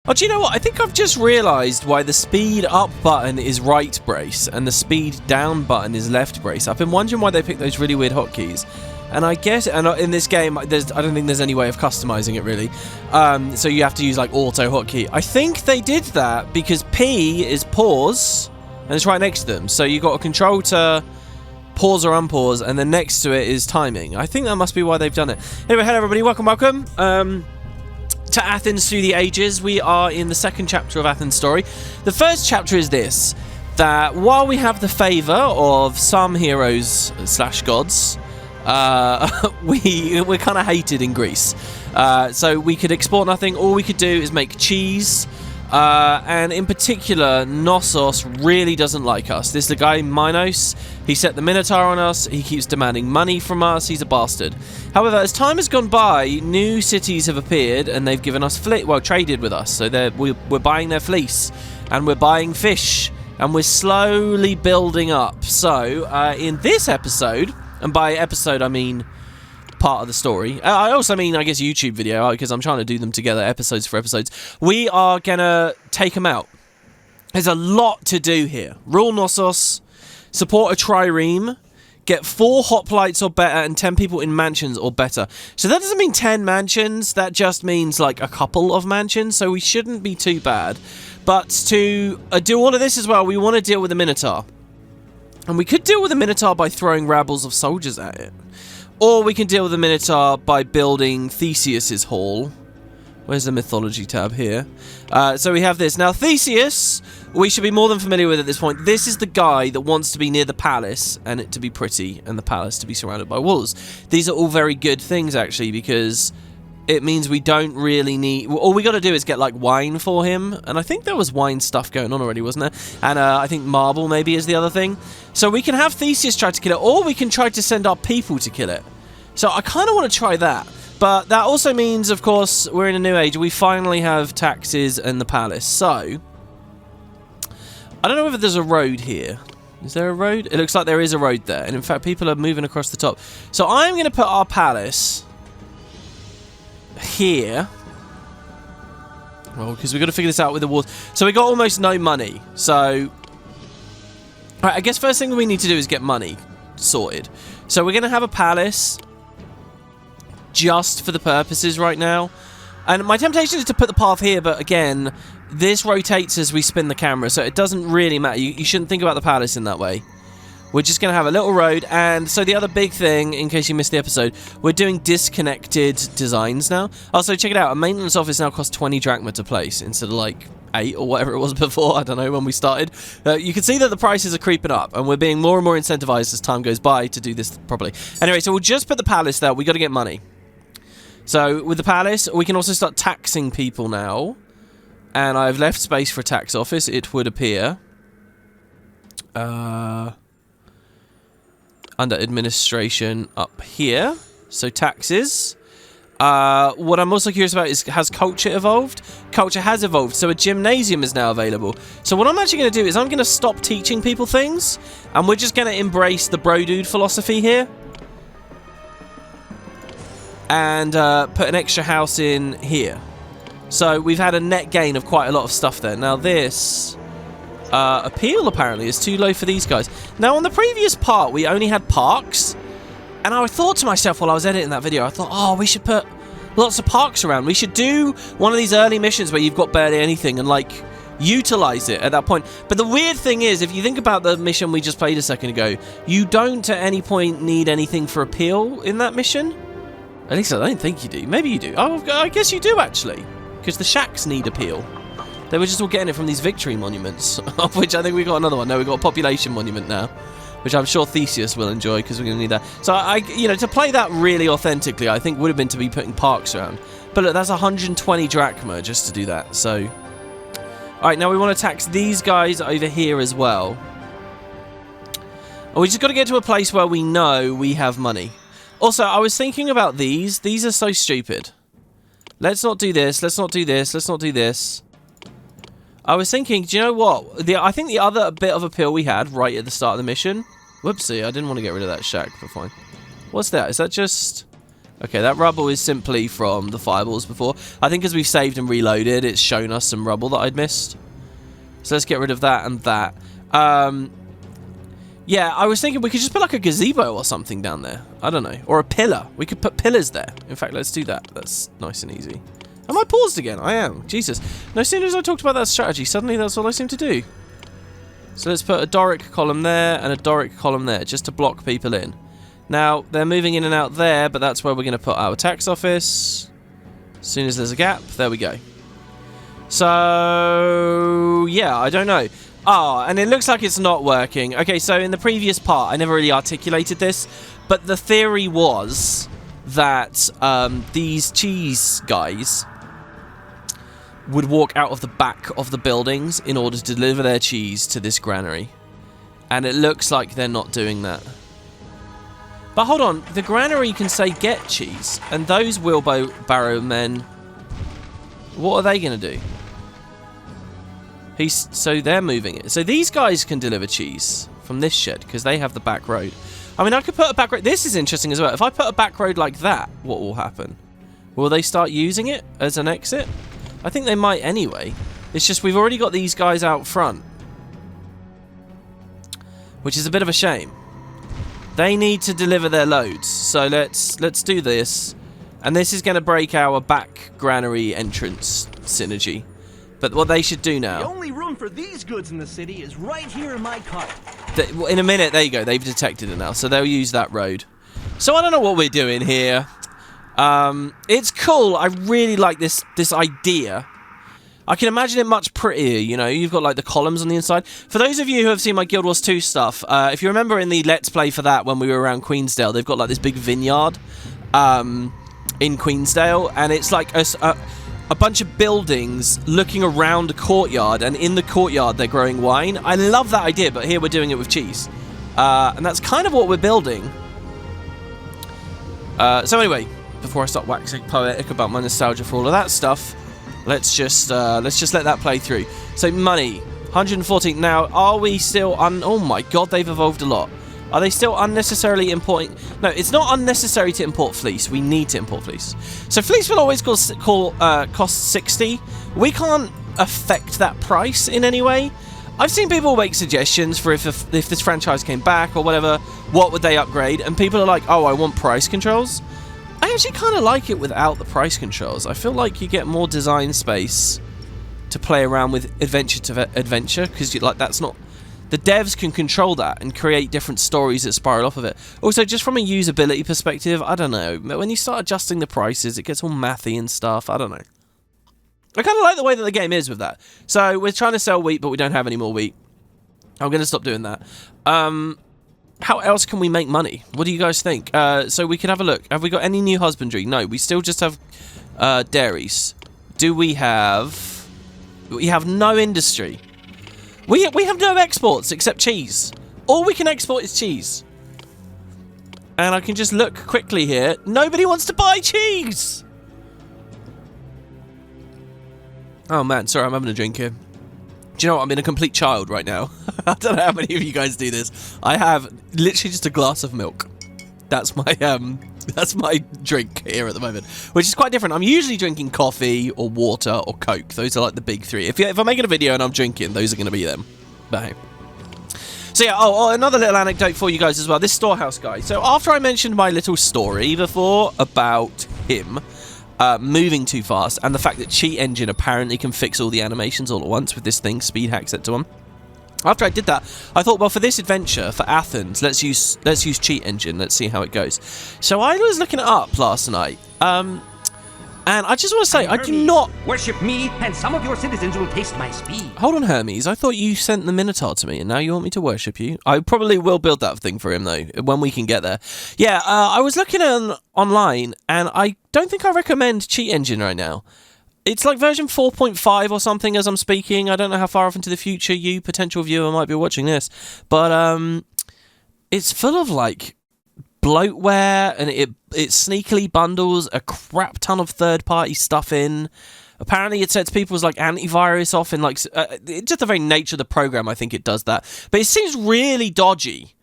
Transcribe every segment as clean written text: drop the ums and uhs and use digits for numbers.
Oh, do you know what? I think I've just realised why the speed up button is right brace and the speed down button is left brace. I've been wondering why they picked those really weird hotkeys. And I guess, and in this game, I don't think there's any way of customizing it really. So you have to use like auto hotkey. I think they did that because P is pause and it's right next to them. So you got a control to pause or unpause, and then next to it is timing. I think that must be why they've done it. Anyway, hello everybody, welcome. To Athens through the ages. We are in the second chapter of Athens' story. The first chapter is this, that while we have the favour of some heroes / gods, we're kind of hated in Greece. So we could export nothing. All we could do is make cheese. And in particular, Knossos really doesn't like us. This is the guy, Minos. He set the Minotaur on us. He keeps demanding money from us. He's a bastard. However, as time has gone by, new cities have appeared and they've given us traded with us. So we're buying their fleece and we're buying fish and we're slowly building up. So in this episode, and by episode I mean part of the story. I also mean, I guess, YouTube video, because I'm trying to do them together, episodes for episodes. We are gonna take them out. There's a lot to do here. Rule Knossos, support a trireme, get 4 hoplites or better, and 10 people in mansions or better. So that doesn't mean 10 mansions, that just means like a couple of mansions, so we shouldn't be too bad. But to do all of this as well, we want to deal with the Minotaur. And we could deal with the Minotaur by throwing rabbles of soldiers at it. Or we can deal with the Minotaur by building Theseus's hall. Where's the mythology tab here? So we have this. Now, Theseus, we should be more than familiar with at this point. This is the guy that wants to be near the palace and it to be pretty and the palace to be surrounded by walls. These are all very good things, actually, because it means we don't really need... All we got to do is get, like, wine for him. And I think there was wine stuff going on already, wasn't there? And I think marble maybe is the other thing. So we can have Theseus try to kill it, or we can try to send our people to kill it. So I kind of want to try that. But that also means, of course, we're in a new age. We finally have taxes and the palace. So I don't know whether there's a road here. Is there a road? It looks like there is a road there. And in fact, people are moving across the top. So I'm going to put our palace here. Well, because we've got to figure this out with the walls. So we got almost no money. So right, I guess first thing we need to do is get money sorted. So we're going to have a palace just for the purposes right now. And my temptation is to put the path here, but again, this rotates as we spin the camera, so it doesn't really matter. You shouldn't think about the palace in that way. We're just going to have a little road, and so the other big thing, in case you missed the episode, we're doing disconnected designs now. Also, check it out, a maintenance office now costs 20 drachma to place, instead of like 8 or whatever it was before, I don't know, when we started. You can see that the prices are creeping up, and we're being more and more incentivized as time goes by to do this properly. Anyway, so we'll just put the palace there. We got to get money. So with the palace, we can also start taxing people now. And I've left space for a tax office, it would appear. Under administration up here. So taxes. What I'm also curious about is, has culture evolved? Culture has evolved, so a gymnasium is now available. So what I'm actually going to do is I'm going to stop teaching people things, and we're just going to embrace the bro dude philosophy here. And put an extra house in here. So we've had a net gain of quite a lot of stuff there. Now this appeal apparently is too low for these guys. Now on the previous part we only had parks. And I thought to myself while I was editing that video, I thought, oh, we should put lots of parks around. We should do one of these early missions where you've got barely anything and like utilize it at that point. But the weird thing is, if you think about the mission we just played a second ago, you don't at any point need anything for appeal in that mission. At least I don't think you do. Maybe you do. Oh, I guess you do, actually. Because the shacks need appeal. They were just all getting it from these victory monuments. Of which I think we got another one. No, we got a population monument now. Which I'm sure Theseus will enjoy, because we're going to need that. So, to play that really authentically, I think would have been to be putting parks around. But look, that's 120 drachma just to do that. So, alright, now we want to tax these guys over here as well. And we just got to get to a place where we know we have money. Also, I was thinking about these. These are so stupid. Let's not do this. Let's not do this. Let's not do this. I was thinking, do you know what? I think the other bit of appeal we had right at the start of the mission... Whoopsie, I didn't want to get rid of that shack, but fine. What's that? Is that just Okay, that rubble is simply from the fireballs before. I think as we've saved and reloaded, it's shown us some rubble that I'd missed. So let's get rid of that and that. Yeah, I was thinking we could just put like a gazebo or something down there. I don't know. Or a pillar. We could put pillars there. In fact, let's do that. That's nice and easy. Am I paused again? I am. Jesus. No sooner as I talked about that strategy, suddenly that's all I seem to do. So let's put a Doric column there and a Doric column there, just to block people in. Now, they're moving in and out there, but that's where we're going to put our tax office. As soon as there's a gap, there we go. So, yeah, I don't know. Ah, and it looks like it's not working. Okay, so in the previous part, I never really articulated this, but the theory was that these cheese guys would walk out of the back of the buildings in order to deliver their cheese to this granary. And it looks like they're not doing that. But hold on, the granary can say get cheese, and those wheelbarrow men, what are they going to do? So they're moving it. So these guys can deliver cheese from this shed because they have the back road. I mean, I could put a back road. This is interesting as well. If I put a back road like that, what will happen? Will they start using it as an exit? I think they might anyway. It's just we've already got these guys out front, which is a bit of a shame. They need to deliver their loads. So let's do this. And this is going to break our back granary entrance synergy. But what they should do now... The only room for these goods in the city is right here in my cart. In a minute, there you go. They've detected it now, so they'll use that road. So I don't know what we're doing here. It's cool. I really like this idea. I can imagine it much prettier, you know. You've got, like, the columns on the inside. For those of you who have seen my Guild Wars 2 stuff, if you remember in the Let's Play for that when we were around Queensdale, they've got, like, this big vineyard in Queensdale, and it's like a bunch of buildings looking around a courtyard, and in the courtyard they're growing wine. I love that idea, but here we're doing it with cheese. And that's kind of what we're building. So anyway, before I start waxing poetic about my nostalgia for all of that stuff, let's just let that play through. So money, 114. Now, are we still oh my god, they've evolved a lot. Are they still unnecessarily importing? No, it's not unnecessary to import fleece. We need to import fleece. So fleece will always cost 60. We can't affect that price in any way. I've seen people make suggestions for if this franchise came back or whatever, what would they upgrade? And people are like, oh, I want price controls. I actually kind of like it without the price controls. I feel like you get more design space to play around with adventure to adventure, because that's not... The devs can control that and create different stories that spiral off of it. Also, just from a usability perspective, I don't know. When you start adjusting the prices, it gets all mathy and stuff. I don't know. I kind of like the way that the game is with that. So, we're trying to sell wheat, but we don't have any more wheat. I'm going to stop doing that. How else can we make money? What do you guys think? So, we can have a look. Have we got any new husbandry? No, we still just have dairies. Do we have... We have no industry. We have no exports except cheese. All we can export is cheese. And I can just look quickly here. Nobody wants to buy cheese! Oh man, sorry, I'm having a drink here. Do you know what? I'm in a complete child right now. I don't know how many of you guys do this. I have literally just a glass of milk. That's my drink here at the moment, which is quite different. I'm usually drinking coffee or water or Coke. Those are like the big three. If I'm making a video and I'm drinking, those are going to be them. But hey. So yeah, another little anecdote for you guys as well. This storehouse guy. So after I mentioned my little story before about him moving too fast and the fact that Cheat Engine apparently can fix all the animations all at once with this thing, speed hack set to 1. After I did that, I thought, well, for this adventure, for Athens, let's use Cheat Engine. Let's see how it goes. So I was looking it up last night, and I just want to say, I do not... Worship me, and some of your citizens will taste my speed. Hold on, Hermes. I thought you sent the Minotaur to me, and now you want me to worship you? I probably will build that thing for him, though, when we can get there. Yeah, I was looking online, and I don't think I recommend Cheat Engine right now. It's like version 4.5 or something as I'm speaking. I don't know how far off into the future you, potential viewer, might be watching this. But it's full of, like, bloatware, and it sneakily bundles a crap ton of third-party stuff in. Apparently it sets people's, like, antivirus off in, like... just the very nature of the program, I think it does that. But it seems really dodgy.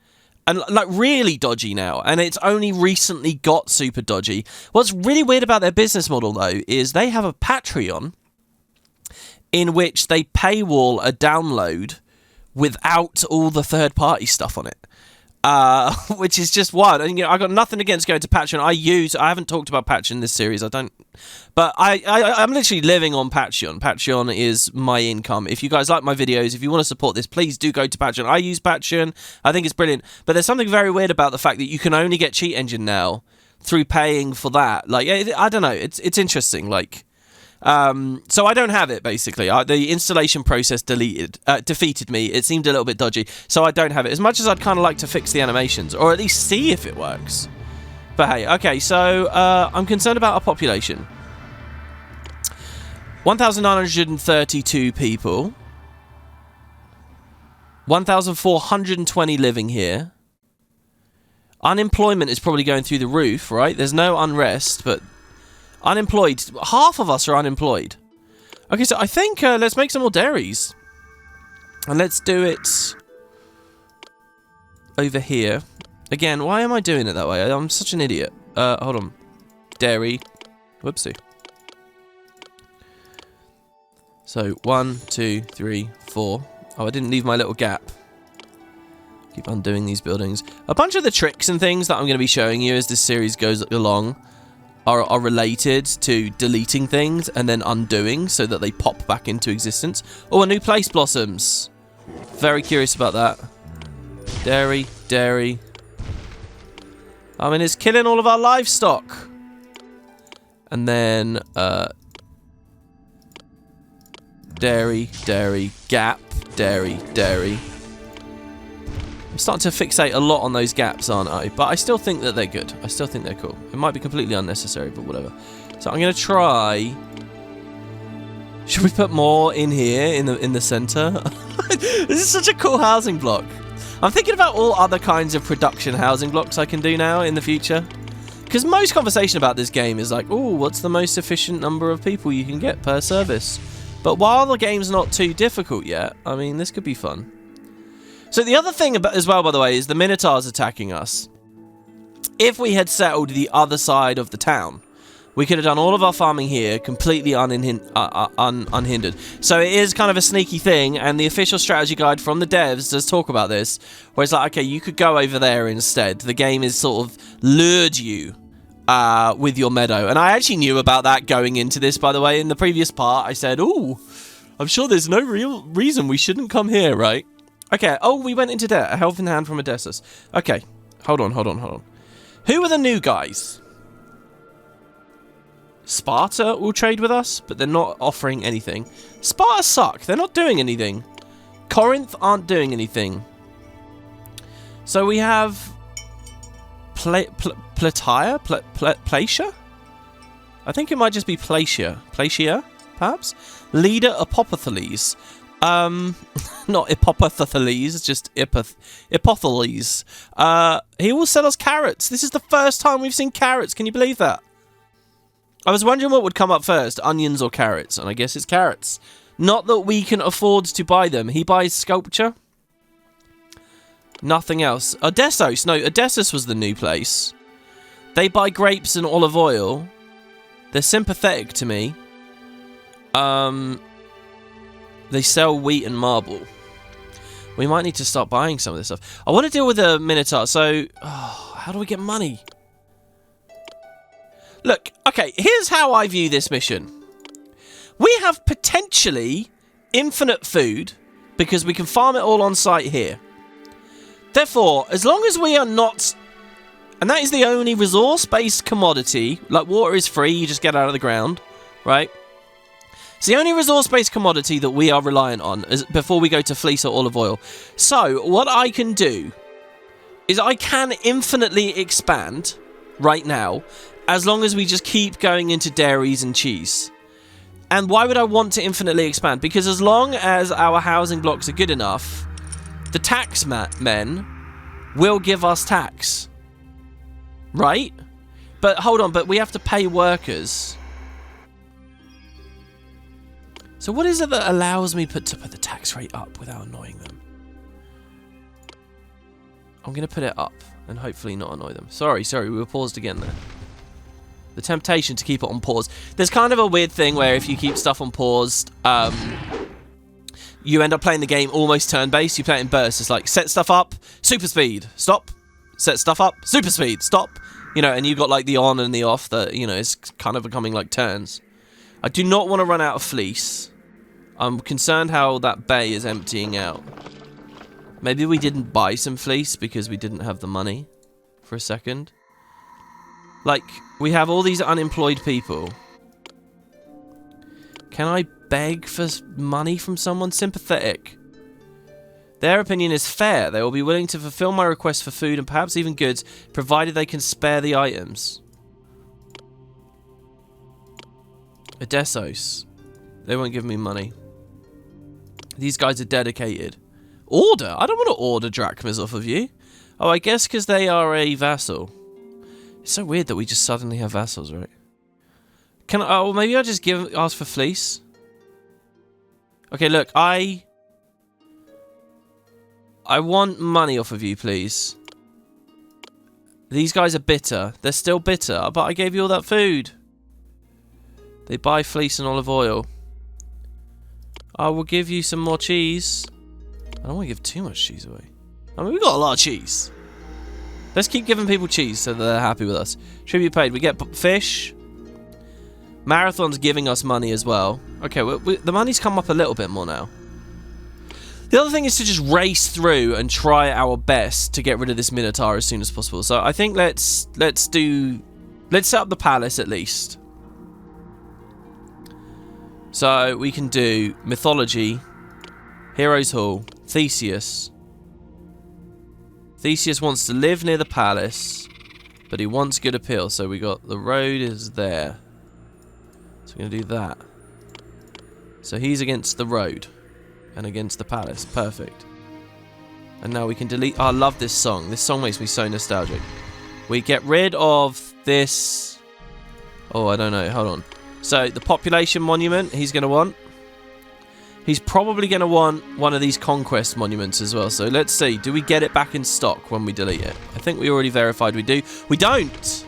And, like, really dodgy now. And it's only recently got super dodgy. What's really weird about their business model, though, is they have a Patreon in which they paywall a download without all the third-party stuff on it. Which is just wild. And, you know, I got nothing against going to Patreon. I haven't talked about Patreon in this series. But I'm literally living on Patreon. Patreon is my income. If you guys like my videos, if you want to support this, please do go to Patreon. I use Patreon. I think it's brilliant. But there's something very weird about the fact that you can only get Cheat Engine now through paying for that. Like, I don't know. It's interesting. Like, so I don't have it, basically. The installation process defeated me. It seemed a little bit dodgy, so I don't have it. As much as I'd kind of like to fix the animations, or at least see if it works. But hey, okay, so I'm concerned about our population. 1,932 people. 1,420 living here. Unemployment is probably going through the roof, right? There's no unrest, but... Unemployed. Half of us are unemployed. Okay, so I think let's make some more dairies. And let's do it over here. Again, why am I doing it that way? I'm such an idiot. Hold on. Dairy. Whoopsie. So, 1, 2, 3, 4. Oh, I didn't leave my little gap. Keep undoing these buildings. A bunch of the tricks and things that I'm going to be showing you as this series goes along are related to deleting things and then undoing so that they pop back into existence. Oh, a new place blossoms. Very curious about that. Dairy, dairy. I mean, it's killing all of our livestock. And then, dairy, dairy, gap, dairy, dairy. I'm starting to fixate a lot on those gaps, aren't I? But I still think that they're good. I still think they're cool. It might be completely unnecessary, but whatever. So I'm going to try... Should we put more in here, in the center? This is such a cool housing block. I'm thinking about all other kinds of production housing blocks I can do now in the future. Because most conversation about this game is like, oh, what's the most efficient number of people you can get per service? But while the game's not too difficult yet, I mean, this could be fun. So the other thing as well, by the way, is the Minotaurs attacking us. If we had settled the other side of the town, we could have done all of our farming here completely unhindered. So it is kind of a sneaky thing, and the official strategy guide from the devs does talk about this, where it's like, okay, you could go over there instead. The game is sort of lured you with your meadow. And I actually knew about that going into this, by the way. In the previous part, I said, ooh, I'm sure there's no real reason we shouldn't come here, right? Okay, oh, we went into debt. A helping hand from Odysseus. Okay, hold on. Who are the new guys? Sparta will trade with us, but they're not offering anything. Sparta suck. They're not doing anything. Corinth aren't doing anything. So we have... Plataea? Placia? I think it might just be Placia. Placia, perhaps? Leader Apophotles. Not Epophotles, just Epophotles. He will sell us carrots. This is the first time we've seen carrots. Can you believe that? I was wondering what would come up first, onions or carrots, and I guess it's carrots. Not that we can afford to buy them. He buys sculpture. Nothing else. Odysseus. No, Odysseus was the new place. They buy grapes and olive oil. They're sympathetic to me. They sell wheat and marble. We might need to start buying some of this stuff. I want to deal with the Minotaur. So, how do we get money? Look, okay, here's how I view this mission. We have potentially infinite food because we can farm it all on site here. Therefore, as long as we are not... And that is the only resource-based commodity. Like, water is free, you just get out of the ground, right? It's the only resource-based commodity that we are reliant on before we go to fleece or olive oil. So, what I can do is I can infinitely expand right now as long as we just keep going into dairies and cheese. And why would I want to infinitely expand? Because as long as our housing blocks are good enough, the tax men will give us tax. Right? But hold on, but we have to pay workers. So what is it that allows me to put the tax rate up without annoying them? I'm going to put it up and hopefully not annoy them. Sorry, we were paused again there. The temptation to keep it on pause. There's kind of a weird thing where if you keep stuff on paused, you end up playing the game almost turn-based. You play it in bursts. It's like, set stuff up, super speed, stop. Set stuff up, super speed, stop. You know, and you've got like the on and the off that, you know, is kind of becoming like turns. I do not want to run out of fleece. I'm concerned how that bay is emptying out. Maybe we didn't buy some fleece because we didn't have the money for a second. Like, we have all these unemployed people. Can I beg for money from someone sympathetic? Their opinion is fair. They will be willing to fulfill my request for food and perhaps even goods, provided they can spare the items. Odessos. They won't give me money. These guys are dedicated. Order? I don't want to order drachmas off of you. Oh, I guess because they are a vassal. It's so weird that we just suddenly have vassals, right? Can I... Oh, maybe I'll just ask for fleece. Okay, look, I want money off of you, please. These guys are bitter. They're still bitter, but I gave you all that food. They buy fleece and olive oil. I will give you some more cheese. I don't want to give too much cheese away. I mean, we've got a lot of cheese. Let's keep giving people cheese so that they're happy with us. Tribute paid. We get fish. Marathon's giving us money as well. Okay, the money's come up a little bit more now. The other thing is to just race through and try our best to get rid of this Minotaur as soon as possible. So I think let's set up the palace at least. So we can do mythology, Heroes Hall, Theseus. Theseus wants to live near the palace, but he wants good appeal. So we got the road is there. So we're going to do that. So he's against the road and against the palace. Perfect. And now we can delete... Oh, I love this song. This song makes me so nostalgic. We get rid of this... Oh, I don't know. Hold on. So the population monument he's going to want. He's probably going to want one of these conquest monuments as well. So let's see. Do we get it back in stock when we delete it? I think we already verified we do. We don't!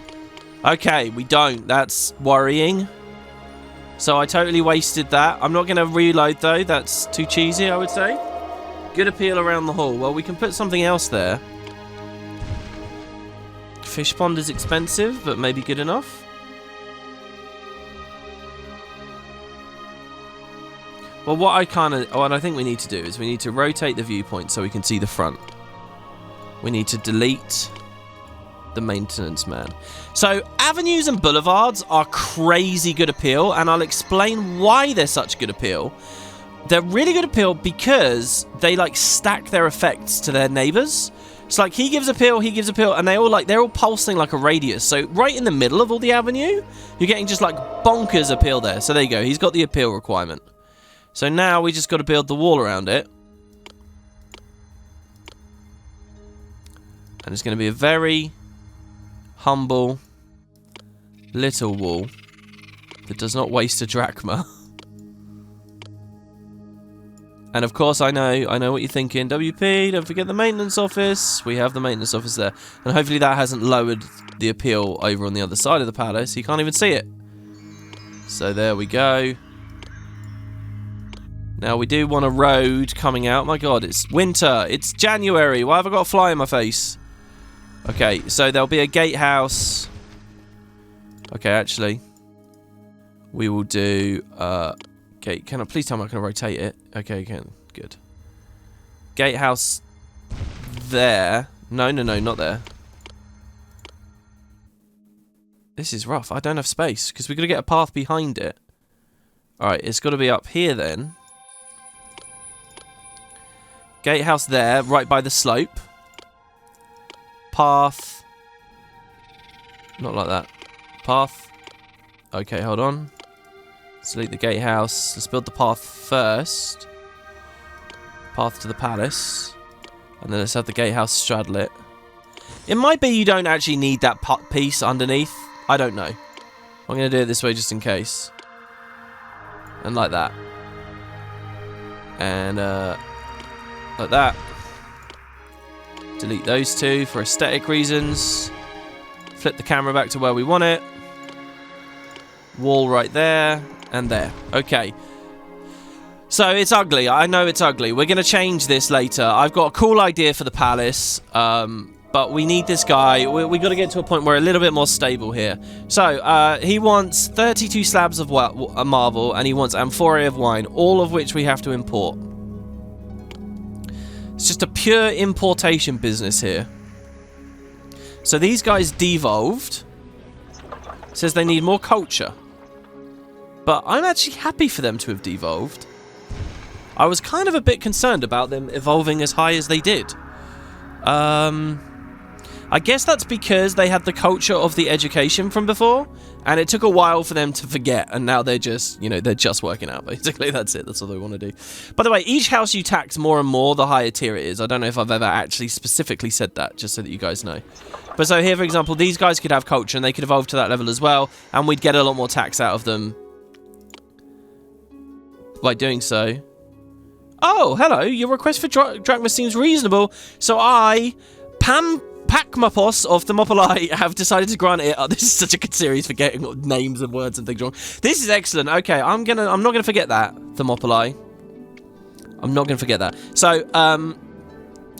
Okay, we don't. That's worrying. So I totally wasted that. I'm not going to reload though. That's too cheesy, I would say. Good appeal around the hall. Well, we can put something else there. Fish pond is expensive, but maybe good enough. Well, what I think we need to do is we need to rotate the viewpoint so we can see the front. We need to delete the maintenance man. So avenues and boulevards are crazy good appeal, and I'll explain why they're such good appeal. They're really good appeal because they like stack their effects to their neighbors. It's like he gives appeal, and they're all pulsing like a radius. So right in the middle of all the avenue, you're getting just like bonkers appeal there. So there you go. He's got the appeal requirement. So now we just got to build the wall around it. And it's going to be a very humble little wall that does not waste a drachma. And of course I know what you're thinking. WP, don't forget the maintenance office. We have the maintenance office there. And hopefully that hasn't lowered the appeal over on the other side of the palace. You can't even see it. So there we go. Now we do want a road coming out. My god, it's winter. It's January. Why have I got a fly in my face? Okay, so there'll be a gatehouse. Okay, actually. We will do... Okay, please tell me I can rotate it. Okay, can. Good. Gatehouse there. No, not there. This is rough. I don't have space because we've got to get a path behind it. Alright, it's got to be up here then. Gatehouse there, right by the slope. Path. Not like that. Path. Okay, hold on. Delete the gatehouse. Let's build the path first. Path to the palace. And then let's have the gatehouse straddle it. It might be you don't actually need that piece underneath. I don't know. I'm going to do it this way just in case. And like that. And, like that. Delete those two for aesthetic reasons. Flip the camera back to where we want it. Wall right there and there. Okay. So it's ugly. I know it's ugly. We're going to change this later. I've got a cool idea for the palace, but we need this guy. We got to get to a point where we're a little bit more stable here. So he wants 32 slabs of marble, and he wants amphorae of wine, all of which we have to import. It's just a pure importation business here. So these guys devolved. Says they need more culture. But I'm actually happy for them to have devolved. I was kind of a bit concerned about them evolving as high as they did. I guess that's because they had the culture of the education from before, and it took a while for them to forget, and now they're just, they're just working out, basically. That's it. That's all they want to do. By the way, each house you tax more and more, the higher tier it is. I don't know if I've ever actually specifically said that, just so that you guys know. But so here, for example, these guys could have culture, and they could evolve to that level as well, and we'd get a lot more tax out of them by doing so. Oh, hello. Your request for drachma seems reasonable. So I, Pakmapos of Thermopylae, have decided to grant it. Oh, this is such a good series for getting names and words and things wrong. This is excellent. Okay, I'm not gonna forget that, Thermopylae. I'm not gonna forget that. So,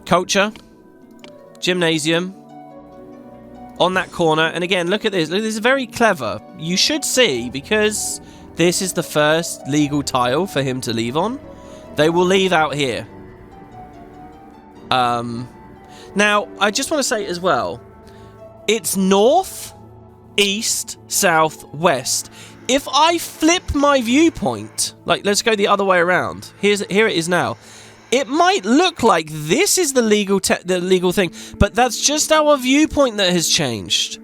culture, gymnasium, on that corner. And again, look at this. This is very clever. You should see, because this is the first legal tile for him to leave on. They will leave out here. Now, I just want to say as well, it's north, east, south, west. If I flip my viewpoint, like, let's go the other way around. Here it is now. It might look like this is the legal thing, but that's just our viewpoint that has changed.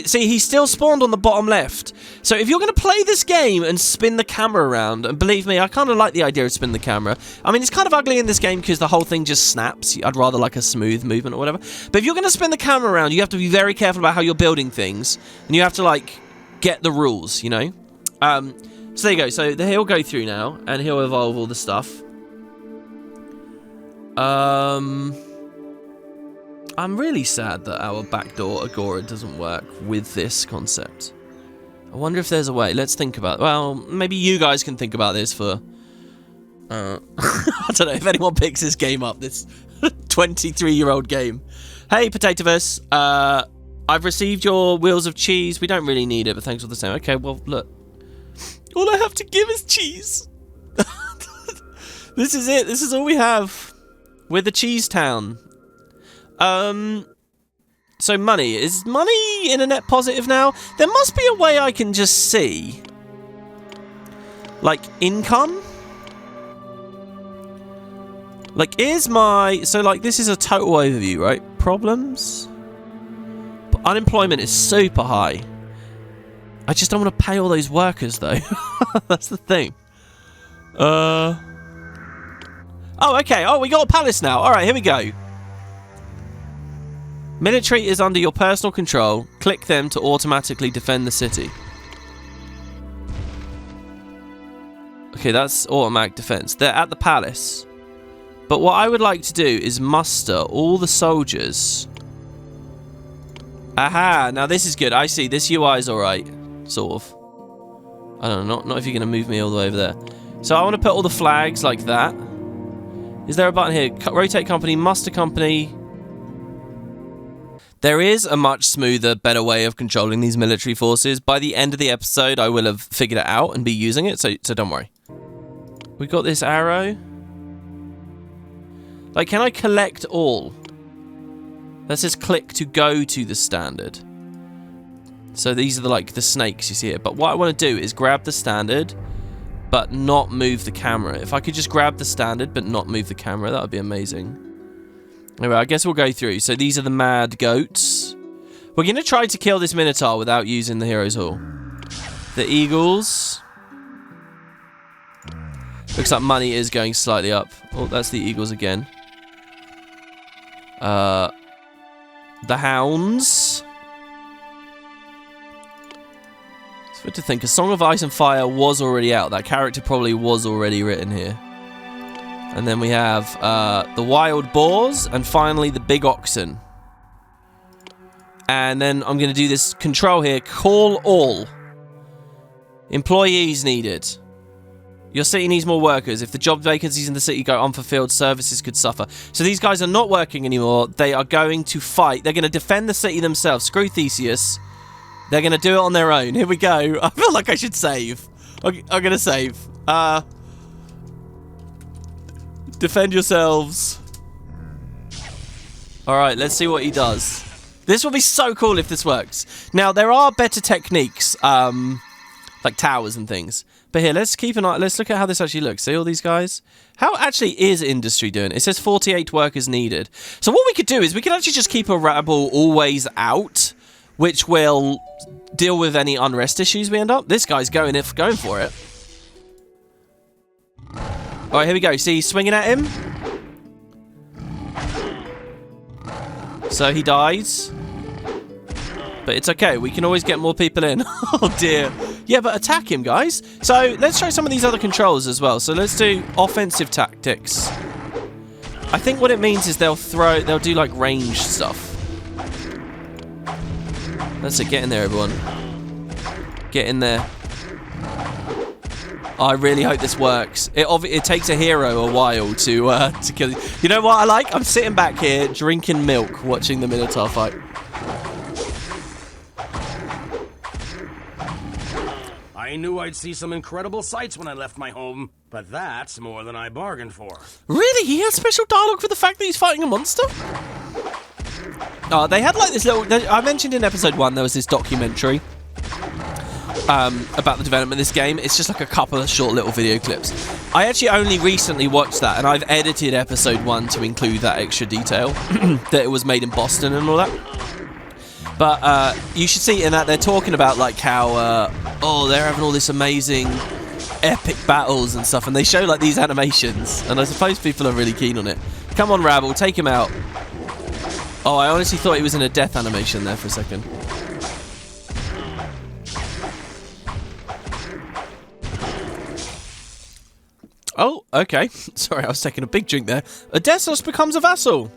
See, he still spawned on the bottom left. So if you're going to play this game and spin the camera around, and believe me, I kind of like the idea of spinning the camera. I mean, it's kind of ugly in this game because the whole thing just snaps. I'd rather like a smooth movement or whatever. But if you're going to spin the camera around, you have to be very careful about how you're building things. And you have to, like, get the rules, So there you go. So he'll go through now, and he'll evolve all the stuff. I'm really sad that our backdoor Agora doesn't work with this concept. I wonder if there's a way. Let's think about it. Well, maybe you guys can think about this for... I don't know if anyone picks this game up, this 23-year-old game. Hey, Potatoverse. I've received your wheels of cheese. We don't really need it, but thanks all the same. Okay, well, look. All I have to give is cheese. This is it. This is all we have. We're the cheese town. So money. Is money in a net positive now? There must be a way I can just see. Like, income? Like, here's my... So, like, this is a total overview, right? Problems? But unemployment is super high. I just don't want to pay all those workers, though. That's the thing. Oh, okay. Oh, we got a palace now. Alright, here we go. Military is under your personal control. Click them to automatically defend the city. Okay, that's automatic defense. They're at the palace. But what I would like to do is muster all the soldiers. Aha, now this is good. I see. This UI is alright. Sort of. I don't know, not if you're going to move me all the way over there. So I want to put all the flags like that. Is there a button here? Rotate company, muster company. There is a much smoother, better way of controlling these military forces. By the end of the episode, I will have figured it out and be using it, so don't worry. We got this arrow. Like, can I collect all? That says click to go to the standard. So these are the snakes you see here. But what I want to do is grab the standard, but not move the camera. If I could just grab the standard, but not move the camera, that would be amazing. Anyway, I guess we'll go through. So these are the mad goats. We're going to try to kill this Minotaur without using the Heroes Hall. The eagles. Looks like money is going slightly up. Oh, that's the eagles again. The hounds. It's good to think. A Song of Ice and Fire was already out. That character probably was already written here. And then we have the wild boars, and finally the big oxen. And then I'm going to do this control here. Call all. Employees needed. Your city needs more workers. If the job vacancies in the city go unfulfilled, services could suffer. So these guys are not working anymore. They are going to fight. They're going to defend the city themselves. Screw Theseus. They're going to do it on their own. Here we go. I feel like I should save. I'm going to save. Defend yourselves. Alright, let's see what he does. This will be so cool if this works. Now, there are better techniques, like towers and things. But here, let's keep an eye. Let's look at how this actually looks. See all these guys? How actually is industry doing? It says 48 workers needed. So what we could do is we could actually just keep a rabble always out, which will deal with any unrest issues we end up. This guy's going for it. All right, here we go. See, he's swinging at him. So he dies. But it's okay. We can always get more people in. Oh, dear. Yeah, but attack him, guys. So let's try some of these other controls as well. So let's do offensive tactics. I think what it means is they'll do like ranged stuff. That's it. Get in there, everyone. Get in there. I really hope this works. It takes a hero a while to kill. You know what I like? I'm sitting back here drinking milk, watching the Minotaur fight. I knew I'd see some incredible sights when I left my home, but that's more than I bargained for. Really? He has special dialogue for the fact that he's fighting a monster? Oh, they had like this little... I mentioned in episode 1 there was this documentary about the development of this game. It's just like a couple of short little video clips. I actually only recently watched that, and I've edited episode 1 to include that extra detail that it was made in Boston and all that. But you should see in that they're talking about like how they're having all this amazing epic battles and stuff, and they show like these animations, and I suppose people are really keen on it. Come on, Rabble, take him out. Oh, I honestly thought he was in a death animation there for a second. Oh, okay. Sorry, I was taking a big drink there. Odessos becomes a vassal.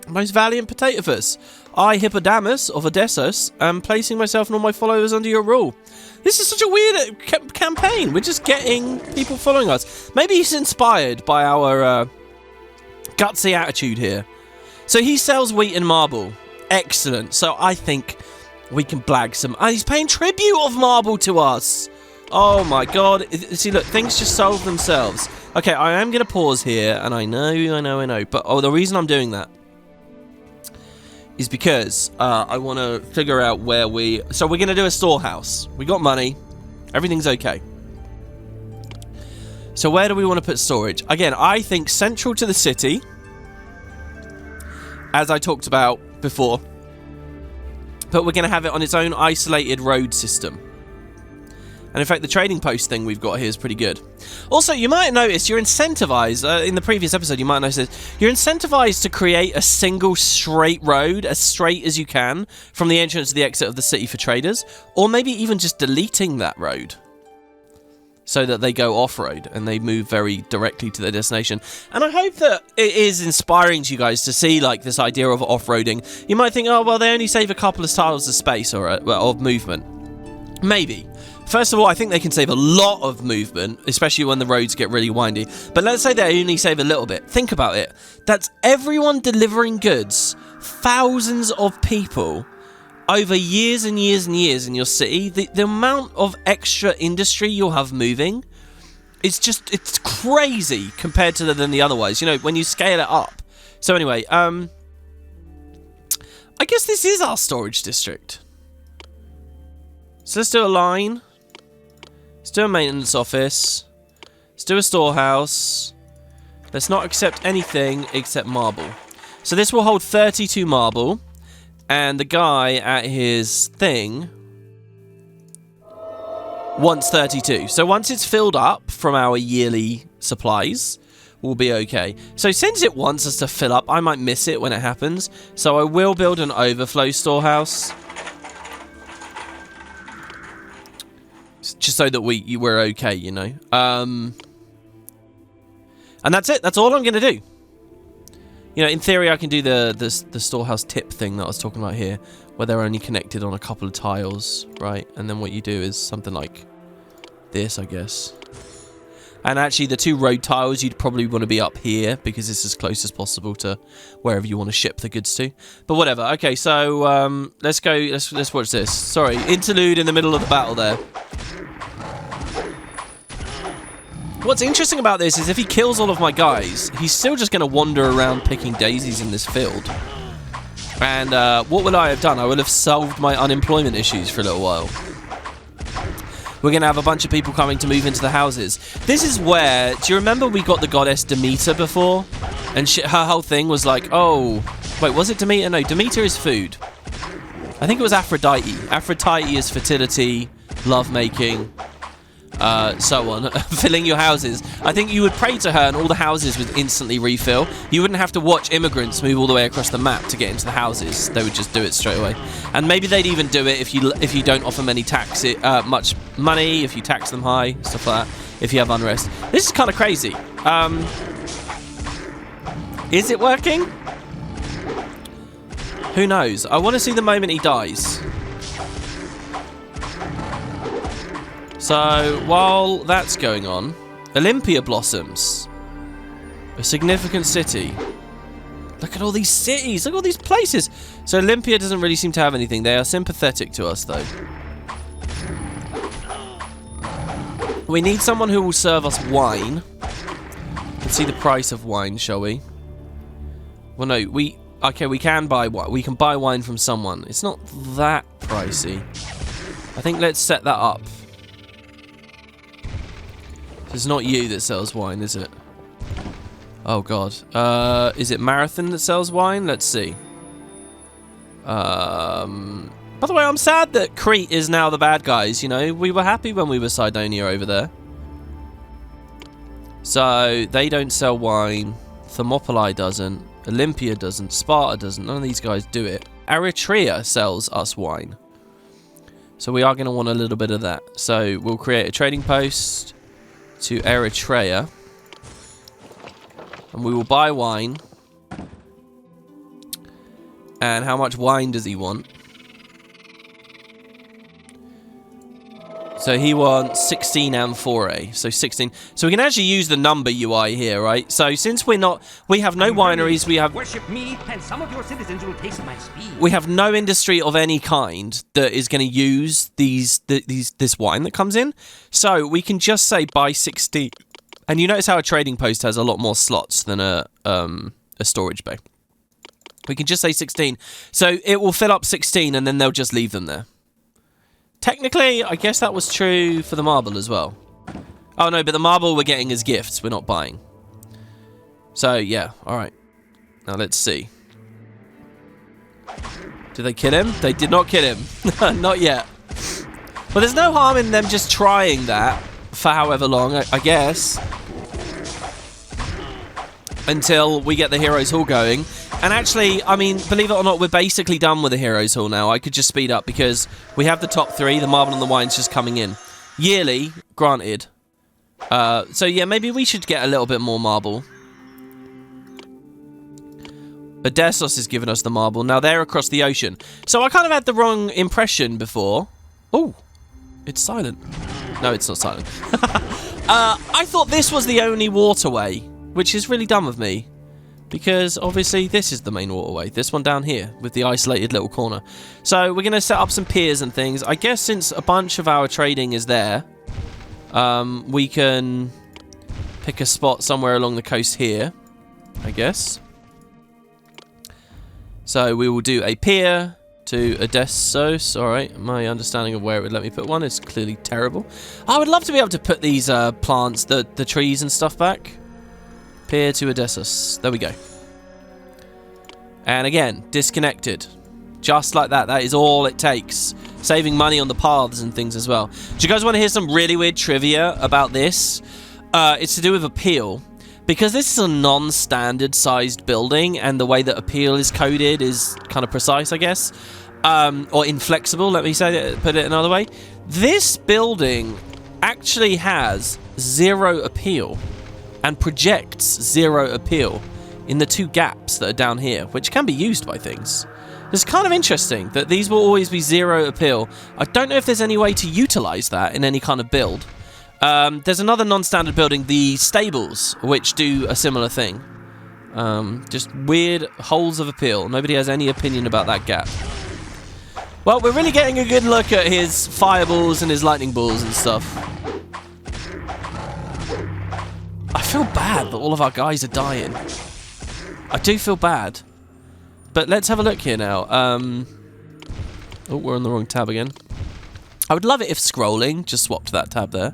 Most valiant Potatoes. I, Hippodamus of Odessos, am placing myself and all my followers under your rule. This is such a weird campaign. We're just getting people following us. Maybe he's inspired by our gutsy attitude here. So he sells wheat and marble. Excellent. So I think we can blag some... he's paying tribute of marble to us. Oh my god. See, look, things just solve themselves. Okay, I am going to pause here, and I know. But the reason I'm doing that is because I want to figure out where we... So we're going to do a storehouse. We got money. Everything's okay. So where do we want to put storage? Again, I think central to the city, as I talked about before. But we're going to have it on its own isolated road system. And in fact, the trading post thing we've got here is pretty good. Also, you might notice you're incentivized, in the previous episode you might notice this, you're incentivized to create a single straight road, as straight as you can, from the entrance to the exit of the city for traders, or maybe even just deleting that road, so that they go off-road and they move very directly to their destination. And I hope that it is inspiring to you guys to see like this idea of off-roading. You might think, oh, well, they only save a couple of tiles of space or of movement. Maybe. First of all, I think they can save a lot of movement, especially when the roads get really windy. But let's say they only save a little bit. Think about it. That's everyone delivering goods, thousands of people, over years and years and years in your city. The amount of extra industry you'll have moving, it's crazy compared to than the otherwise, you know, when you scale it up. So anyway, I guess this is our storage district. So let's do a line. Let's do a maintenance office. Let's do a storehouse. Let's not accept anything except marble. So this will hold 32 marble. And the guy at his thing wants 32. So once it's filled up from our yearly supplies, we'll be okay. So since it wants us to fill up, I might miss it when it happens. So I will build an overflow storehouse. Just so that we're okay, you know. And that's it. That's all I'm going to do. You know, in theory, I can do the storehouse tip thing that I was talking about here, where they're only connected on a couple of tiles, right? And then what you do is something like this, I guess. And actually, the 2 road tiles, you'd probably want to be up here, because it's as close as possible to wherever you want to ship the goods to. But whatever. Okay, so let's go. Let's watch this. Sorry, interlude in the middle of the battle there. What's interesting about this is if he kills all of my guys, he's still just going to wander around picking daisies in this field. And what would I have done? I would have solved my unemployment issues for a little while. We're going to have a bunch of people coming to move into the houses. This is where... Do you remember we got the goddess Demeter before? And her whole thing was like, oh... Wait, was it Demeter? No, Demeter is food. I think it was Aphrodite. Aphrodite is fertility, lovemaking, so on. Filling your houses. I think you would pray to her and all the houses would instantly refill. You wouldn't have to watch immigrants move all the way across the map to get into the houses. They would just do it straight away. And maybe they'd even do it if you don't offer many much money, if you tax them high, stuff like that, if you have unrest. This is kind of crazy. Is it working? Who knows? I want to see the moment he dies. So, while that's going on, Olympia blossoms. A significant city. Look at all these cities. Look at all these places. So, Olympia doesn't really seem to have anything. They are sympathetic to us, though. We need someone who will serve us wine. Let's see the price of wine, shall we? Well, no, okay, we can buy wine. We can buy wine from someone. It's not that pricey. I think let's set that up. It's not you that sells wine, is it? Oh, God. Is it Marathon that sells wine? Let's see. By the way, I'm sad that Crete is now the bad guys, you know? We were happy when we were Cydonia over there. So, they don't sell wine. Thermopylae doesn't. Olympia doesn't. Sparta doesn't. None of these guys do it. Eritrea sells us wine. So, we are going to want a little bit of that. So, we'll create a trading post to Eritrea, and we will buy wine. And how much wine does he want? So he wants 16 amphorae, so 16. So we can actually use the number UI here, right? So since we have no wineries, we have worship me, and some of your citizens will taste my speed. We have no industry of any kind that is going to use this wine that comes in. So we can just say buy 16. And you notice how a trading post has a lot more slots than a storage bay. We can just say 16. So it will fill up 16 and then they'll just leave them there. Technically, I guess that was true for the marble as well. Oh no, but the marble we're getting as gifts. We're not buying. So yeah, alright. Now let's see. Did they kill him? They did not kill him. Not yet. Well, there's no harm in them just trying that for however long, I guess. Until we get the Heroes Hall going. And actually, I mean, believe it or not, we're basically done with the Heroes Hall now. I could just speed up because we have the top 3. The marble and the wine's just coming in. Yearly, granted. So yeah, maybe we should get a little bit more marble. Odessos has given us the marble. Now they're across the ocean. So I kind of had the wrong impression before. Oh, it's silent. No, it's not silent. I thought this was the only waterway, which is really dumb of me. Because, obviously, this is the main waterway. This one down here, with the isolated little corner. So, we're going to set up some piers and things. I guess since a bunch of our trading is there, we can pick a spot somewhere along the coast here, I guess. So, we will do a pier to Odessos. Alright, my understanding of where it would let me put one is clearly terrible. I would love to be able to put these plants, the trees and stuff back. Pier to Odessos. There we go. And again, disconnected. Just like that. That is all it takes. Saving money on the paths and things as well. Do you guys want to hear some really weird trivia about this? It's to do with appeal. Because this is a non-standard sized building, and the way that appeal is coded is kind of precise, I guess. Or inflexible, let me put it another way. This building actually has 0 appeal. and projects 0 appeal in the 2 gaps that are down here, which can be used by things. It's kind of interesting that these will always be 0 appeal. I don't know if there's any way to utilize that in any kind of build. There's another non-standard building, the stables, which do a similar thing. Just weird holes of appeal. Nobody has any opinion about that gap. Well, we're really getting a good look at his fireballs and his lightning balls and stuff. I feel bad that all of our guys are dying. I do feel bad. But let's have a look here now. Oh, we're on the wrong tab again. I would love it if scrolling just swapped that tab there.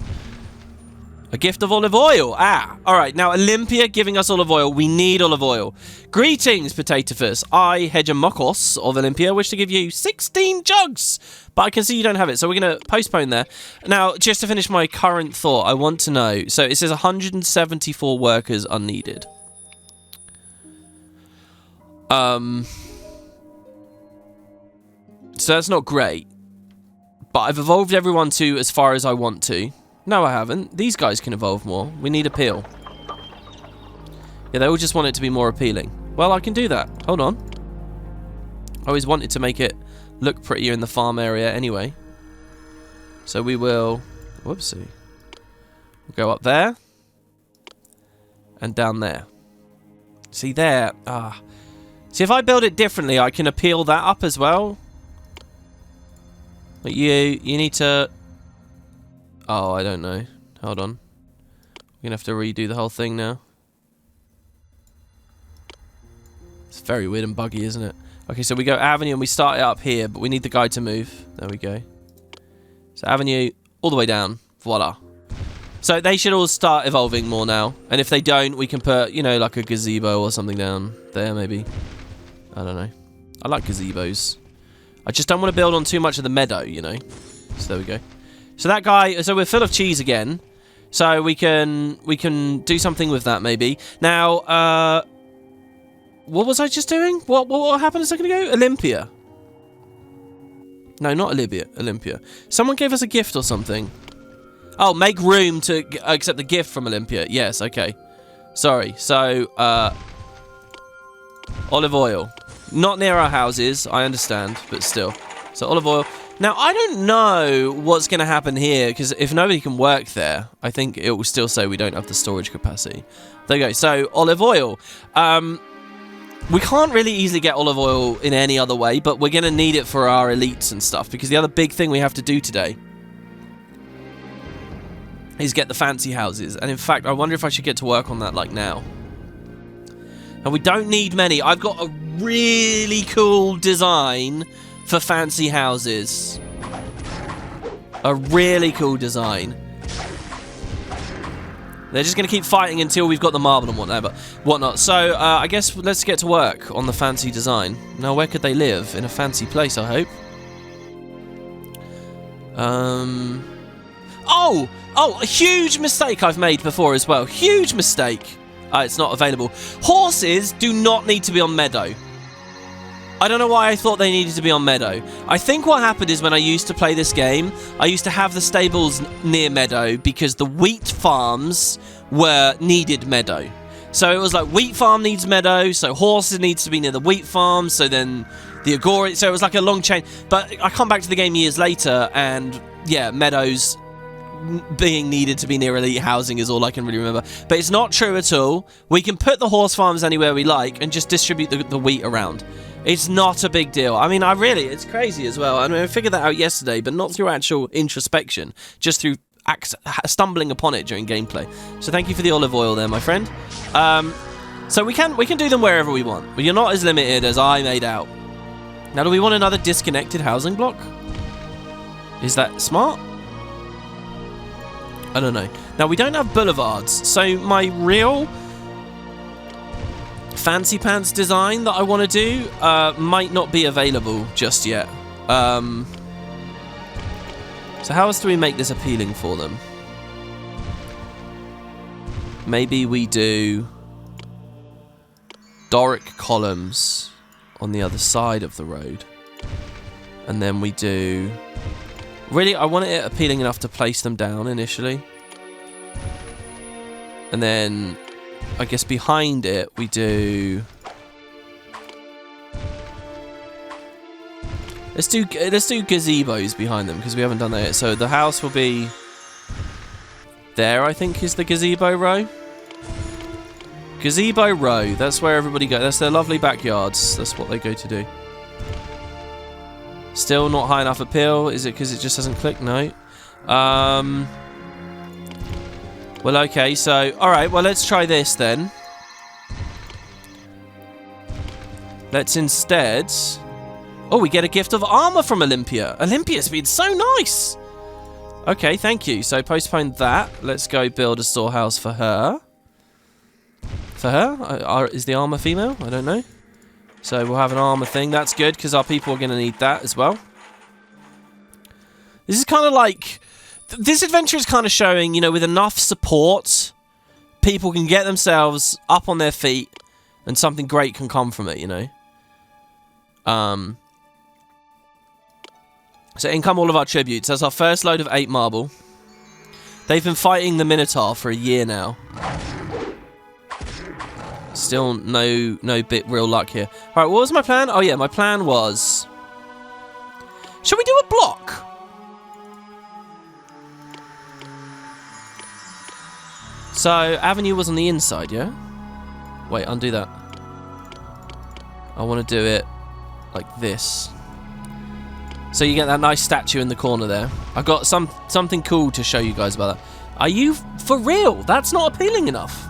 A gift of olive oil. Ah, all right. Now, Olympia giving us olive oil. We need olive oil. Greetings, Potatophus. I, Hegemokos of Olympia, wish to give you 16 jugs. But I can see you don't have it, so we're going to postpone there. Now, just to finish my current thought, I want to know. So it says 174 workers are needed. So that's not great. But I've evolved everyone to as far as I want to. No, I haven't. These guys can evolve more. We need appeal. Yeah, they all just want it to be more appealing. Well, I can do that. Hold on. I always wanted to make it look prettier in the farm area anyway. So we will... Whoopsie. We'll go up there. And down there. See there. Ah. See, if I build it differently, I can appeal that up as well. But you need to... Oh, I don't know. Hold on. We're going to have to redo the whole thing now. It's very weird and buggy, isn't it? Okay, so we go Avenue and we start it up here, but we need the guy to move. There we go. So Avenue all the way down. Voila. So they should all start evolving more now. And if they don't, we can put, you know, like a gazebo or something down there, maybe. I don't know. I like gazebos. I just don't want to build on too much of the meadow, you know. So there we go. So that guy, so we're full of cheese again. So we can do something with that maybe. Now, what was I just doing? What happened a second ago? Olympia. No, not Olympia. Someone gave us a gift or something. Oh, make room to accept the gift from Olympia. Yes, okay. Sorry. So, olive oil. Not near our houses, I understand, but still. So olive oil. Now, I don't know what's going to happen here, because if nobody can work there, I think it will still say we don't have the storage capacity. There you go. So, olive oil. We can't really easily get olive oil in any other way, but we're going to need it for our elites and stuff, because the other big thing we have to do today is get the fancy houses. And in fact, I wonder if I should get to work on that, like, now. And we don't need many. I've got a really cool design for fancy houses. A really cool design. They're just going to keep fighting until we've got the marble and whatnot. So, I guess let's get to work on the fancy design. Now, where could they live? In a fancy place, I hope. Oh, a huge mistake I've made before as well. Huge mistake. It's not available. Horses do not need to be on meadow. I don't know why I thought they needed to be on meadow. I think what happened is when I used to play this game, I used to have the stables near meadow because the wheat farms needed meadow. So it was like wheat farm needs meadow, so horses needs to be near the wheat farm, so then the agora, so it was like a long chain. But I come back to the game years later and yeah, meadows being needed to be near elite housing is all I can really remember. But it's not true at all. We can put the horse farms anywhere we like and just distribute the wheat around. It's not a big deal. I mean, it's crazy as well. I mean, I figured that out yesterday, but not through actual introspection, just through stumbling upon it during gameplay. So thank you for the olive oil there, my friend. So we can do them wherever we want, but you're not as limited as I made out. Now, do we want another disconnected housing block? Is that smart? I don't know. Now, we don't have boulevards, so my real fancy pants design that I want to do might not be available just yet. So how else do we make this appealing for them? Maybe we do Doric columns on the other side of the road. And then we do... Really, I want it appealing enough to place them down initially. And then, I guess behind it, we do... Let's do gazebos behind them, because we haven't done that yet. So the house will be... There, I think, is the gazebo row. Gazebo row. That's where everybody goes. That's their lovely backyards. That's what they go to do. Still not high enough appeal. Is it because it just hasn't clicked? No. Well, okay. So, alright. Well, let's try this then. Let's instead... Oh, we get a gift of armor from Olympia. Olympia's been so nice. Okay, thank you. So, postpone that. Let's go build a storehouse for her. For her? Is the armor female? I don't know. So, we'll have an armor thing. That's good, because our people are going to need that as well. This is kind of like... This adventure is kind of showing, you know, with enough support, people can get themselves up on their feet, and something great can come from it, you know? So in come all of our tributes. That's our first load of 8 marble. They've been fighting the Minotaur for a year now. Still no bit real luck here. Alright, what was my plan? Oh yeah, my plan was... Shall we do a block? So, Avenue was on the inside, yeah? Wait, undo that. I want to do it like this. So you get that nice statue in the corner there. I've got something cool to show you guys about that. Are you for real? That's not appealing enough.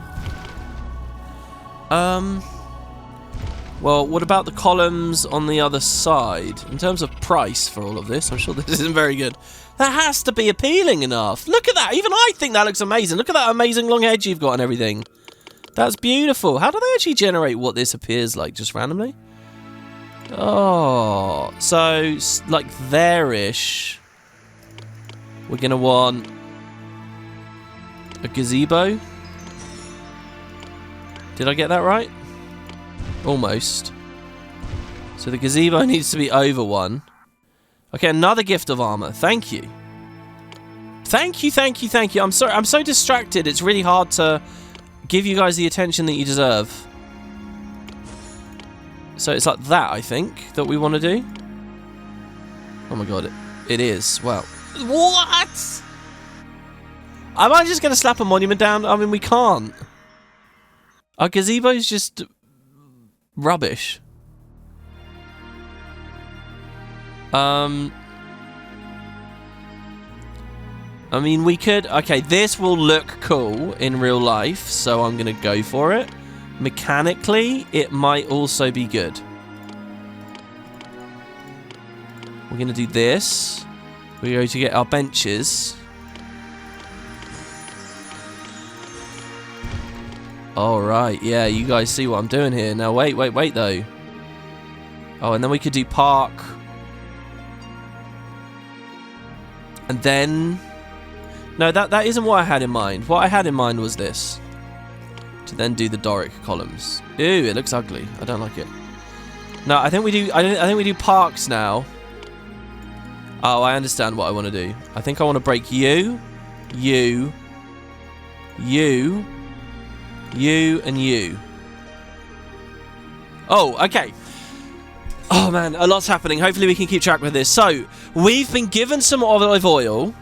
Well, what about the columns on the other side? In terms of price for all of this, I'm sure this isn't very good. That has to be appealing enough. Look at that. Even I think that looks amazing. Look at that amazing long edge you've got and everything. That's beautiful. How do they actually generate what this appears like? Just randomly? Oh, so like there-ish. We're gonna want a gazebo. Did I get that right? Almost. So the gazebo needs to be over 1. Okay, another gift of armor. Thank you. Thank you, thank you, thank you. I'm sorry, I'm so distracted. It's really hard to give you guys the attention that you deserve. So it's like that, I think, that we want to do. Oh my god, it is. Wow. What? Am I just going to slap a monument down? I mean, we can't. Our gazebo's just rubbish. I mean, we could... Okay, this will look cool in real life, so I'm going to go for it. Mechanically, it might also be good. We're going to do this. We're going to get our benches. Alright, yeah, you guys see what I'm doing here. Now, wait, though. Oh, and then we could do park. And then... No, that isn't what I had in mind. What I had in mind was this. To then do the Doric columns. Ew, it looks ugly. I don't like it. No, I think we do... I think we do parks now. Oh, I understand what I want to do. I think I want to break you, and you. Oh, okay. Oh, man, a lot's happening. Hopefully we can keep track with this. So, we've been given some olive oil.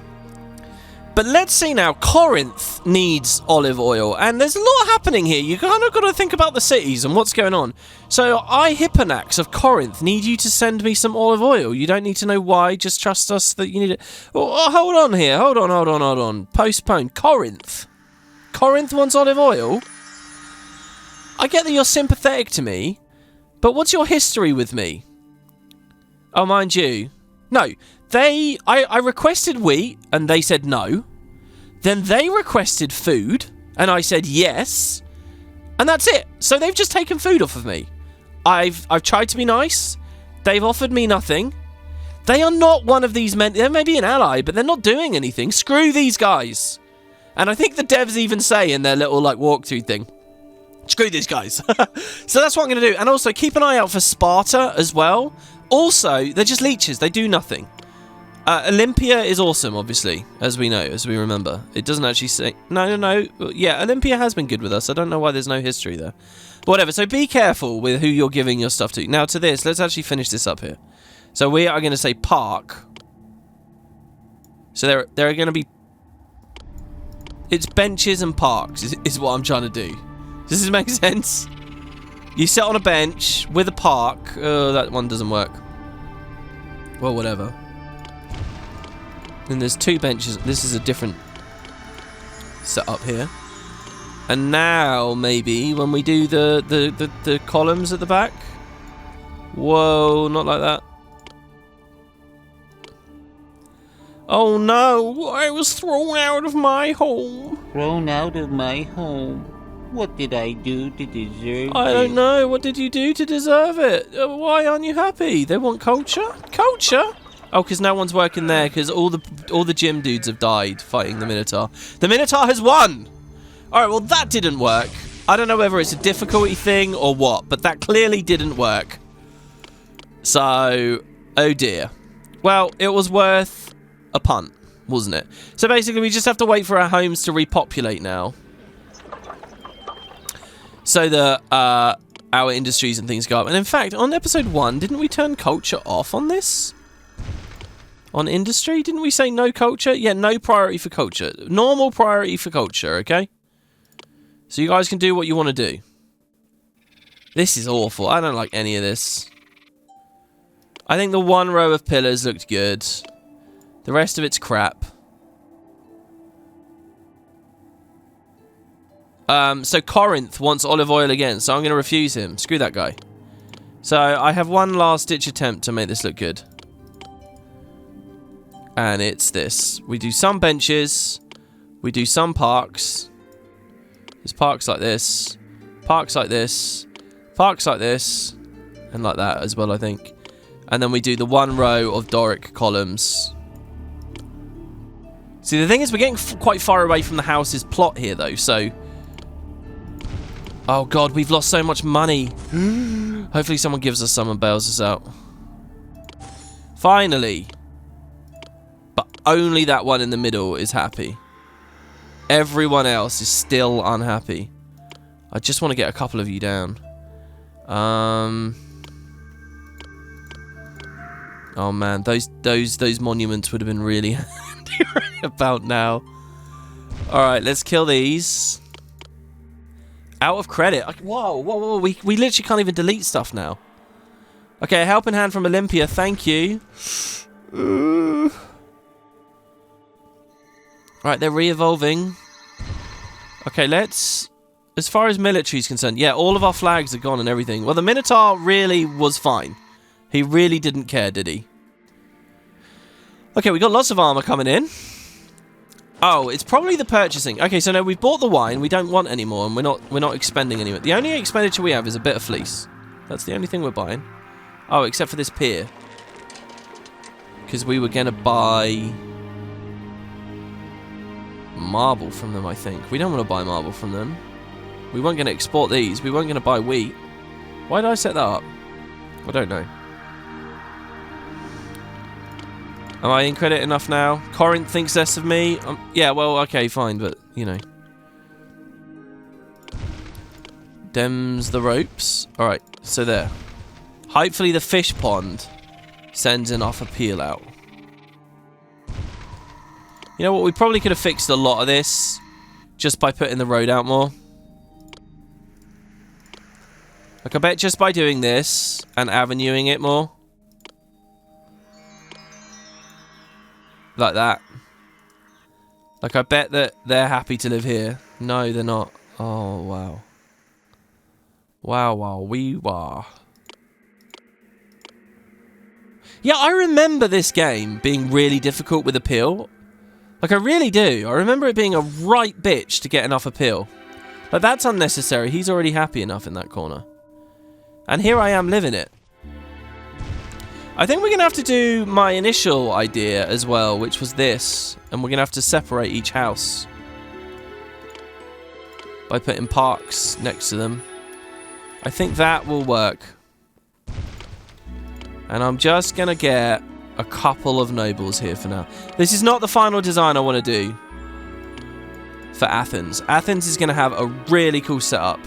But let's see now. Corinth needs olive oil. And there's a lot happening here. You kind of got to think about the cities and what's going on. So, I, Hipponax of Corinth, need you to send me some olive oil. You don't need to know why. Just trust us that you need it. Oh, hold on here. Hold on. Postpone. Corinth. Corinth wants olive oil? I get that you're sympathetic to me. But what's your history with me? Oh, mind you. No. I requested wheat, and they said no. Then they requested food, and I said yes. And that's it. So they've just taken food off of me. I've tried to be nice. They've offered me nothing. They are not one of these men. They may be an ally, but they're not doing anything. Screw these guys. And I think the devs even say in their little, like, walkthrough thing, screw these guys. So that's what I'm going to do. And also, keep an eye out for Sparta as well. Also, they're just leeches. They do nothing. Olympia is awesome, obviously, as we know, as we remember. It doesn't actually say... No. Yeah, Olympia has been good with us. I don't know why there's no history there. But whatever, so be careful with who you're giving your stuff to. Now, to this, let's actually finish this up here. So we are going to say park. So there are going to be... It's benches and parks, is what I'm trying to do. Does this make sense? You sit on a bench with a park. Oh, that one doesn't work. Well, whatever. Then there's 2 benches. This is a different setup here. And now, maybe, when we do the columns at the back. Whoa, not like that. Oh no, I was thrown out of my home. Thrown out of my home? What did I do to deserve it? I don't know. What did you do to deserve it? Why aren't you happy? They want culture? Culture? Oh, because no one's working there because all the gym dudes have died fighting the Minotaur. The Minotaur has won! Alright, well that didn't work. I don't know whether it's a difficulty thing or what, but that clearly didn't work. So, oh dear. Well, it was worth a punt, wasn't it? So basically we just have to wait for our homes to repopulate now. So that our industries and things go up. And in fact, on episode 1, didn't we turn culture off on this? On industry? Didn't we say no culture? Yeah, no priority for culture. Normal priority for culture, okay? So you guys can do what you want to do. This is awful. I don't like any of this. I think the 1 row of pillars looked good. The rest of it's crap. So Corinth wants olive oil again, so I'm going to refuse him. Screw that guy. So I have one last ditch attempt to make this look good. And it's this. We do some benches. We do some parks. There's parks like this. Parks like this. Parks like this. And like that as well, I think. And then we do the 1 row of Doric columns. See, the thing is, we're getting quite far away from the house's plot here, though, so... Oh, God, we've lost so much money. Hopefully someone gives us some and bails us out. Finally. But only that one in the middle is happy. Everyone else is still unhappy. I just want to get a couple of you down. Oh, man, those monuments would have been really handy right about now. Alright, let's kill these. Out of credit. Whoa. We literally can't even delete stuff now. Okay, a helping hand from Olympia. Thank you. Right, they're re-evolving. Okay, let's... As far as military is concerned, yeah, all of our flags are gone and everything. Well, the Minotaur really was fine. He really didn't care, did he? Okay, we got lots of armor coming in. Oh, it's probably the purchasing. Okay, so now we've bought the wine. We don't want any more, and we're not expending any more. The only expenditure we have is a bit of fleece. That's the only thing we're buying. Oh, except for this pier. Because we were going to buy... marble from them, I think. We don't want to buy marble from them. We weren't going to export these. We weren't going to buy wheat. Why did I set that up? I don't know. Am I in credit enough now? Corinth thinks less of me. Yeah, well, okay, fine, but, you know. Dems the ropes. Alright, so there. Hopefully the fish pond sends enough appeal out. You know what? We probably could have fixed a lot of this just by putting the road out more. Like, I bet just by doing this and avenuing it more. Like that. Like, I bet that they're happy to live here. No, they're not. Oh, wow. Wow, we were. Yeah, I remember this game being really difficult with appeal. Like, I really do. I remember it being a right bitch to get enough appeal. But that's unnecessary. He's already happy enough in that corner. And here I am living it. I think we're going to have to do my initial idea as well, which was this. And we're going to have to separate each house by putting parks next to them. I think that will work. And I'm just going to get a couple of nobles here for now. This is not the final design I want to do for Athens. Athens is going to have a really cool setup.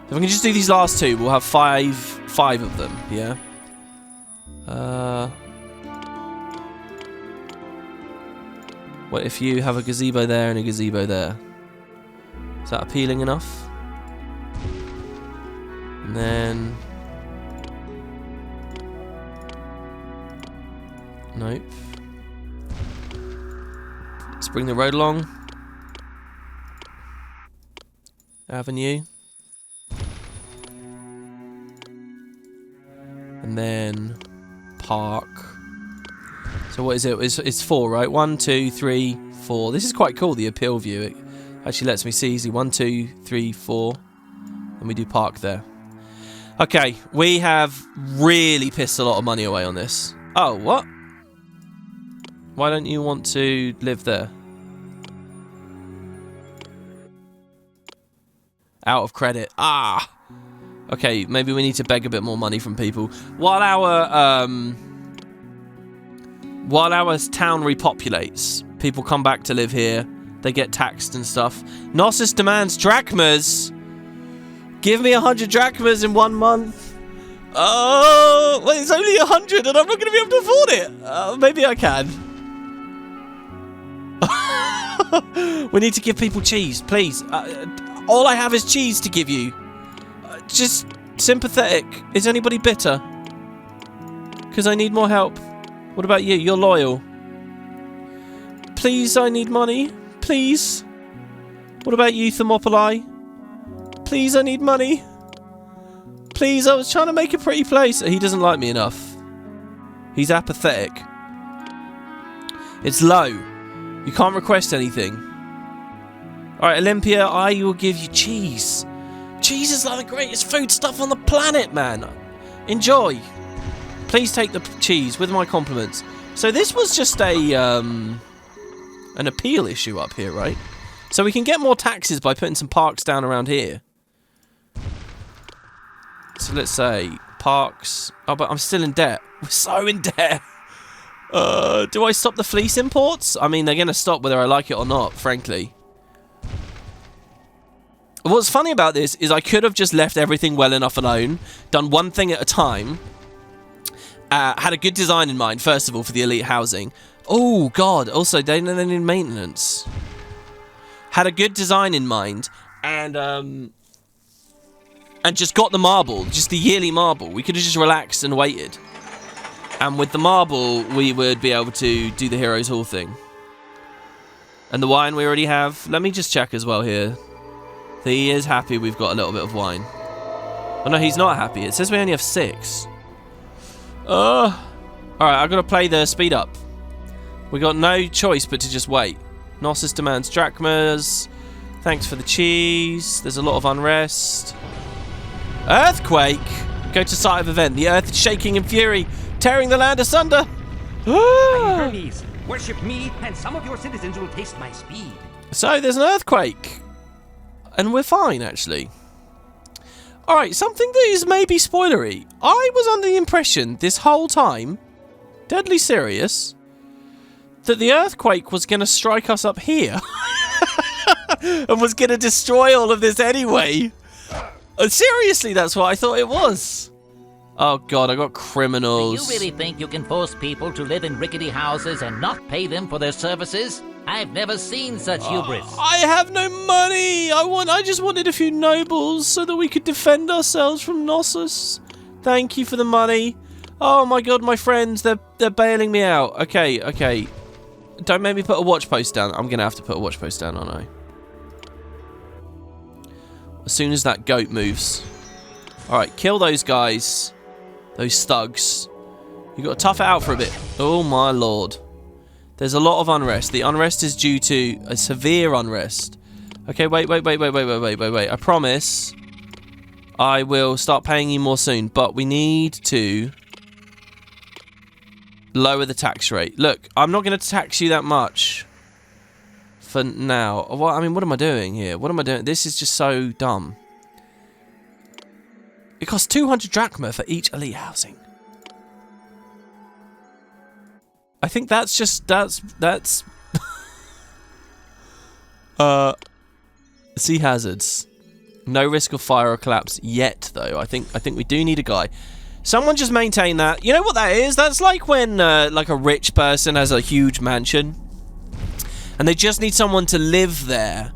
If I can just do these last two, we'll have five of them, yeah? What if you have a gazebo there and a gazebo there? Is that appealing enough? And then... Nope. Let's bring the road along. Avenue. And then park. So what is it? It's 4, right? 1, 2, 3, 4. This is quite cool, the appeal view. It actually lets me see easily. 1, 2, 3, 4. And we do park there. Okay, we have really pissed a lot of money away on this. Oh, what? Why don't you want to live there? Out of credit. Ah! Okay, maybe we need to beg a bit more money from people. While our town repopulates, people come back to live here. They get taxed and stuff. Knossos demands drachmas. Give me 100 drachmas in 1 month. Oh, well, it's only 100 and I'm not going to be able to afford it. Maybe I can. We need to give people cheese, please. All I have is cheese to give you. Just sympathetic. Is anybody bitter? Because I need more help. What about you? You're loyal. Please, I need money. Please. What about you, Thermopylae? Please, I need money. Please, I was trying to make a pretty place. He doesn't like me enough. He's apathetic. It's low. You can't request anything. Alright, Olympia, I will give you cheese. Cheese is like the greatest food stuff on the planet, man. Enjoy. Please take the cheese with my compliments. So this was just a an appeal issue up here, right? So we can get more taxes by putting some parks down around here. So let's say parks. Oh, but I'm still in debt. We're so in debt. Do I stop the fleece imports? I mean, they're going to stop whether I like it or not, frankly. What's funny about this is I could have just left everything well enough alone, done one thing at a time, had a good design in mind, first of all, for the elite housing. Oh, God. Also, they need maintenance. Had a good design in mind, and just got the marble, just the yearly marble. We could have just relaxed and waited. And with the marble, we would be able to do the Heroes Hall thing. And the wine we already have. Let me just check as well here. He is happy we've got a little bit of wine. Oh no, he's not happy. It says we only have 6. Alright, I've got to play the speed up. We got no choice but to just wait. Knossos demands drachmas. Thanks for the cheese. There's a lot of unrest. Earthquake! Go to site of event. The earth is shaking in fury, tearing the land asunder. Hermes, worship me, and some of your citizens will taste my speed. So there's an earthquake. And we're fine, actually. Alright, something that is maybe spoilery. I was under the impression this whole time, deadly serious, that the earthquake was going to strike us up here. And was going to destroy all of this anyway. Seriously, that's what I thought it was. Oh god, I got criminals. Do you really think you can force people to live in rickety houses and not pay them for their services? I've never seen such hubris. I have no money. I just wanted a few nobles so that we could defend ourselves from Knossos. Thank you for the money. Oh my god, my friends, they're bailing me out. Okay. Don't make me put a watch post down. I'm gonna have to put a watch post down, aren't I? As soon as that goat moves. Alright, kill those guys. Those thugs. You got to tough it out for a bit. Oh my lord. There's a lot of unrest. The unrest is due to a severe unrest. Okay, wait. I promise I will start paying you more soon. But we need to lower the tax rate. Look, I'm not going to tax you that much for now. Well, I mean, what am I doing here? What am I doing? This is just so dumb. It costs 200 drachma for each elite housing. I think that's just that's sea hazards. No risk of fire or collapse yet, though. I think we do need a guy. Someone just maintain that. You know what that is? That's like when like a rich person has a huge mansion and they just need someone to live there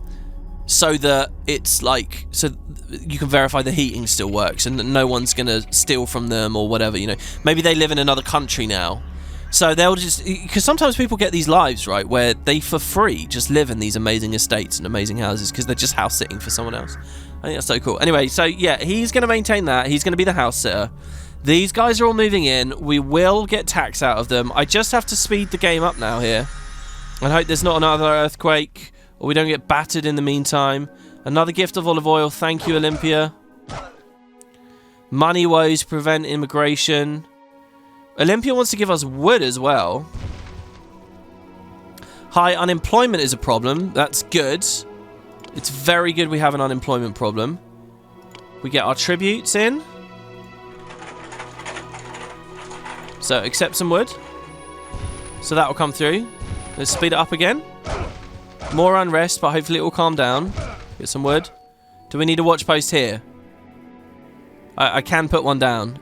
so that it's like, so you can verify the heating still works and that no one's gonna steal from them or whatever, you know. Maybe they live in another country now. So they'll just, because sometimes people get these lives, right, where they for free just live in these amazing estates and amazing houses because they're just house sitting for someone else. I think that's so cool. Anyway, so yeah, he's going to maintain that. He's going to be the house sitter. These guys are all moving in. We will get tax out of them. I just have to speed the game up now here. And hope there's not another earthquake or we don't get battered in the meantime. Another gift of olive oil. Thank you, Olympia. Money woes prevent immigration. Olympia wants to give us wood as well. High unemployment is a problem. That's good. It's very good we have an unemployment problem. We get our tributes in. So accept some wood. So that will come through. Let's speed it up again. More unrest, but hopefully it will calm down. Get some wood. Do we need a watch post here? I can put one down.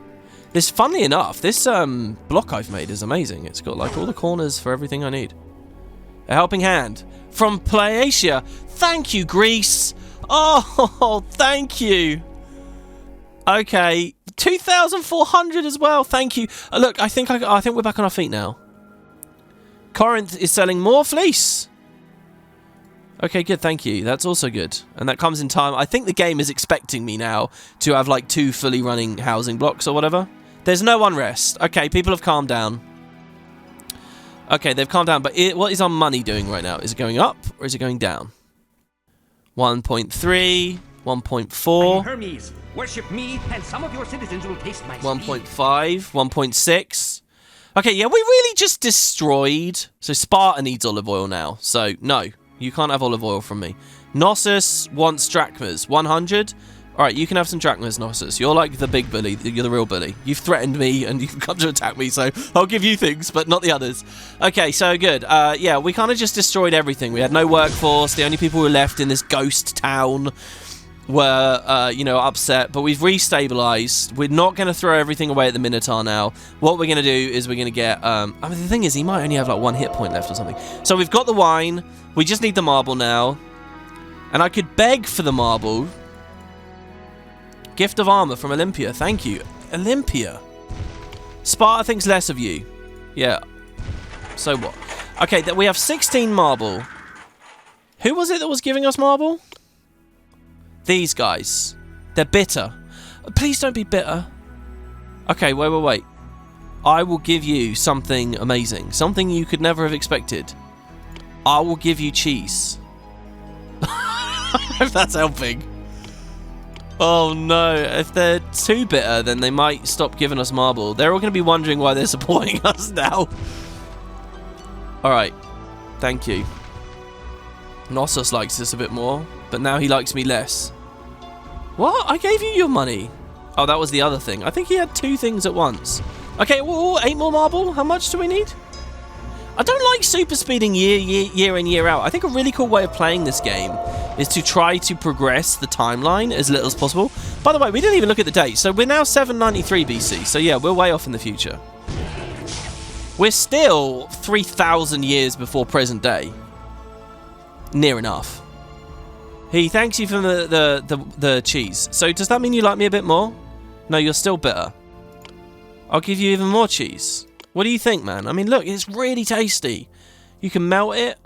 This, funnily enough, this block I've made is amazing. It's got like all the corners for everything I need. A helping hand from Playatia. Thank you, Greece. Oh, thank you. Okay, 2,400 as well. Thank you. Look, I think we're back on our feet now. Corinth is selling more fleece. Okay, good. Thank you. That's also good, and that comes in time. I think the game is expecting me now to have like 2 fully running housing blocks or whatever. There's no unrest. Okay, people have calmed down. Okay, they've calmed down, but what is our money doing right now? Is it going up or is it going down? 1.3, 1.4. Hermes, worship me, and some of your citizens will taste my 1.5, 1.6. Okay, yeah, we really just destroyed. So Sparta needs olive oil now. So no, you can't have olive oil from me. Knossos wants drachmas. 100. All right, you can have some drachmas, Knossos. You're like the big bully. You're the real bully. You've threatened me and you've come to attack me, so I'll give you things, but not the others. Okay, so good. Yeah, we kind of just destroyed everything. We had no workforce. The only people who were left in this ghost town were, you know, upset, but we've restabilized. We're not going to throw everything away at the Minotaur now. What we're going to do is we're going to get, I mean, the thing is, he might only have like 1 hit point left or something. So we've got the wine. We just need the marble now. And I could beg for the marble. Gift of armor from Olympia. Thank you. Olympia. Sparta thinks less of you. Yeah. So what? Okay, we have 16 marble. Who was it that was giving us marble? These guys. They're bitter. Please don't be bitter. Okay, wait. I will give you something amazing. Something you could never have expected. I will give you cheese. If that's helping. Oh no, if they're too bitter, then they might stop giving us marble. They're all going to be wondering why they're supporting us now. Alright, thank you. Knossos likes us a bit more, but now he likes me less. What? I gave you your money. Oh, that was the other thing. I think he had 2 things at once. Okay, well, 8 more marble. How much do we need? I don't like super speeding year in, year out. I think a really cool way of playing this game is to try to progress the timeline as little as possible. By the way, we didn't even look at the date. So we're now 793 BC. So yeah, we're way off in the future. We're still 3,000 years before present day. Near enough. He thanks you for the cheese. So does that mean you like me a bit more? No, you're still bitter. I'll give you even more cheese. What do you think, man? I mean, look, it's really tasty. You can melt it.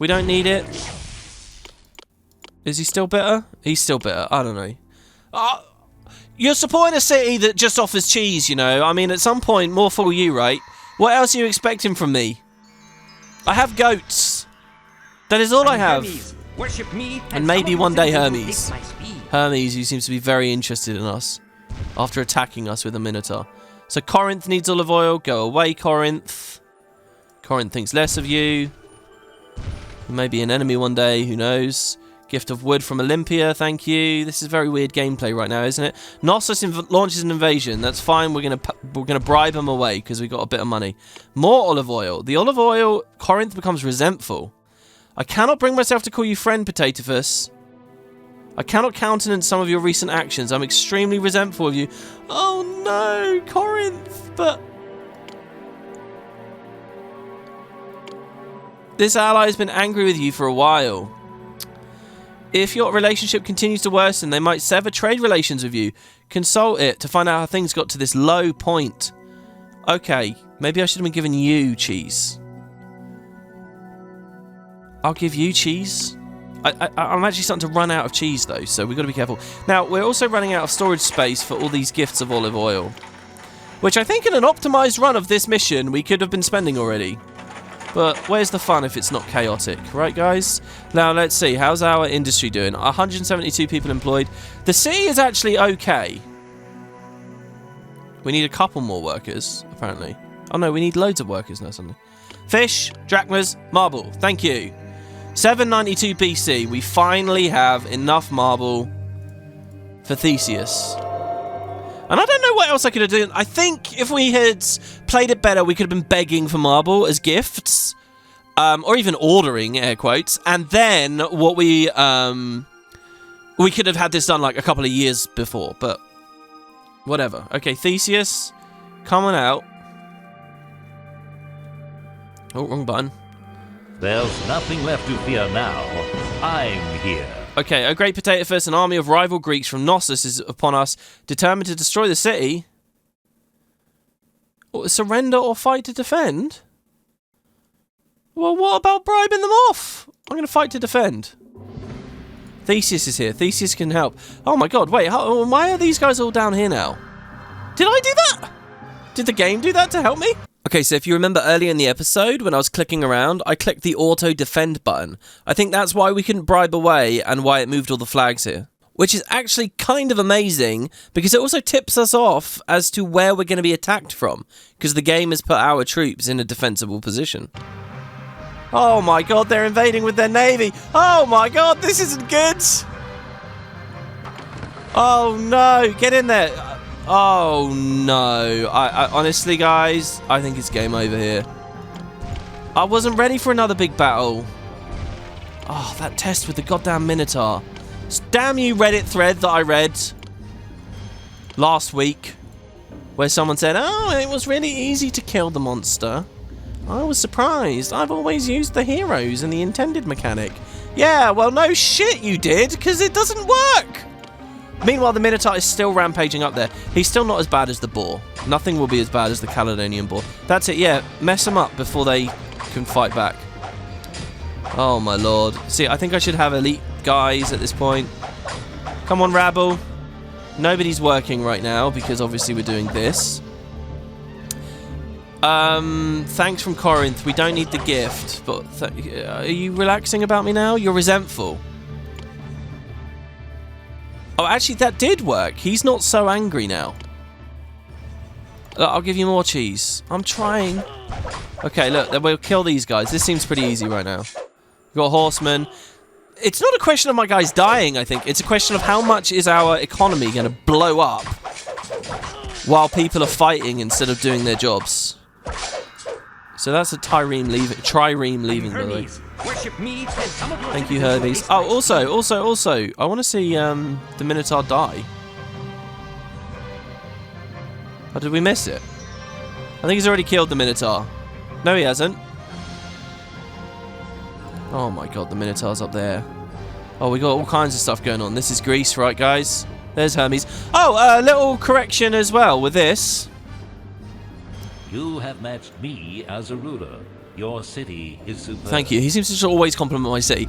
We don't need it. Is he still bitter? He's still bitter. I don't know. You're supporting a city that just offers cheese, you know. I mean, at some point, more for you, right? What else are you expecting from me? I have goats. That is all I have. Hermes, worship me, And maybe one day citizens will Hermes. taste my speed. Hermes, who seems to be very interested in us after attacking us with a Minotaur. So Corinth needs olive oil. Go away, Corinth. Corinth thinks less of you. You may be an enemy one day. Who knows? Gift of wood from Olympia, thank you. This is very weird gameplay right now, isn't it? Knossos launches an invasion. That's fine. We're gonna bribe them away because we got a bit of money. More olive oil. The olive oil. Corinth becomes resentful. I cannot bring myself to call you friend, Potatophus. I cannot countenance some of your recent actions. I'm extremely resentful of you. Oh no, Corinth. But this ally has been angry with you for a while. If your relationship continues to worsen, they might sever trade relations with you. Consult it to find out how things got to this low point. Okay, maybe I should have been giving you cheese. I'll give you cheese. I'm actually starting to run out of cheese, though, so we've got to be careful. Now, we're also running out of storage space for all these gifts of olive oil, which I think in an optimized run of this mission, we could have been spending already. But where's the fun if it's not chaotic, right, guys? Now, let's see. How's our industry doing? 172 people employed. The city is actually okay. We need a couple more workers, apparently. Oh, no, we need loads of workers now, suddenly. Fish, drachmas, marble. Thank you. 792 BC. We finally have enough marble for Theseus. And I don't know what else I could have done. I think if we had played it better, we could have been begging for marble as gifts. Or even ordering, air quotes. And then what we could have had this done like a couple of years before. But whatever. Okay, Theseus, come on out. Oh, wrong button. There's nothing left to fear now. I'm here. Okay, a great Potatophus, an army of rival Greeks from Knossos is upon us, determined to destroy the city. Surrender or fight to defend? Well, what about bribing them off? I'm going to fight to defend. Theseus is here. Theseus can help. Oh my god, wait, why are these guys all down here now? Did I do that? Did the game do that to help me? Okay, so if you remember earlier in the episode, when I was clicking around, I clicked the auto defend button. I think that's why we couldn't bribe away and why it moved all the flags here. Which is actually kind of amazing, because it also tips us off as to where we're going to be attacked from, because the game has put our troops in a defensible position. Oh my god, they're invading with their navy! Oh my god, this isn't good! Oh no, get in there! Oh no, I honestly guys, I think it's game over here. I wasn't ready for another big battle. Oh, that test with the goddamn Minotaur. Damn you Reddit thread that I read last week, where someone said, oh, it was really easy to kill the monster. I was surprised. I've always used the heroes and the intended mechanic. Yeah, well no shit you did, because it doesn't work. Meanwhile, the Minotaur is still rampaging up there. He's still not as bad as the boar. Nothing will be as bad as the Caledonian boar. That's it, yeah. Mess them up before they can fight back. Oh, my lord. See, I think I should have elite guys at this point. Come on, rabble. Nobody's working right now because obviously we're doing this. Thanks from Corinth. We don't need the gift, but are you relaxing about me now? You're resentful. Oh, actually, that did work. He's not so angry now. I'll give you more cheese. I'm trying. Okay, look, we'll kill these guys. This seems pretty easy right now. We've got horsemen. It's not a question of my guys dying, I think. It's a question of how much is our economy going to blow up while people are fighting instead of doing their jobs. So that's a trireme leaving, by the way. Thank you, Herbies. Oh, also, I want to see the Minotaur die. Oh, did we miss it? I think he's already killed the Minotaur. No, he hasn't. Oh my god, the Minotaur's up there. Oh, we got all kinds of stuff going on. This is Greece, right, guys? There's Hermes. Oh, a little correction as well with this. You have matched me as a ruler. Your city is superb. Thank you. He seems to always compliment my city.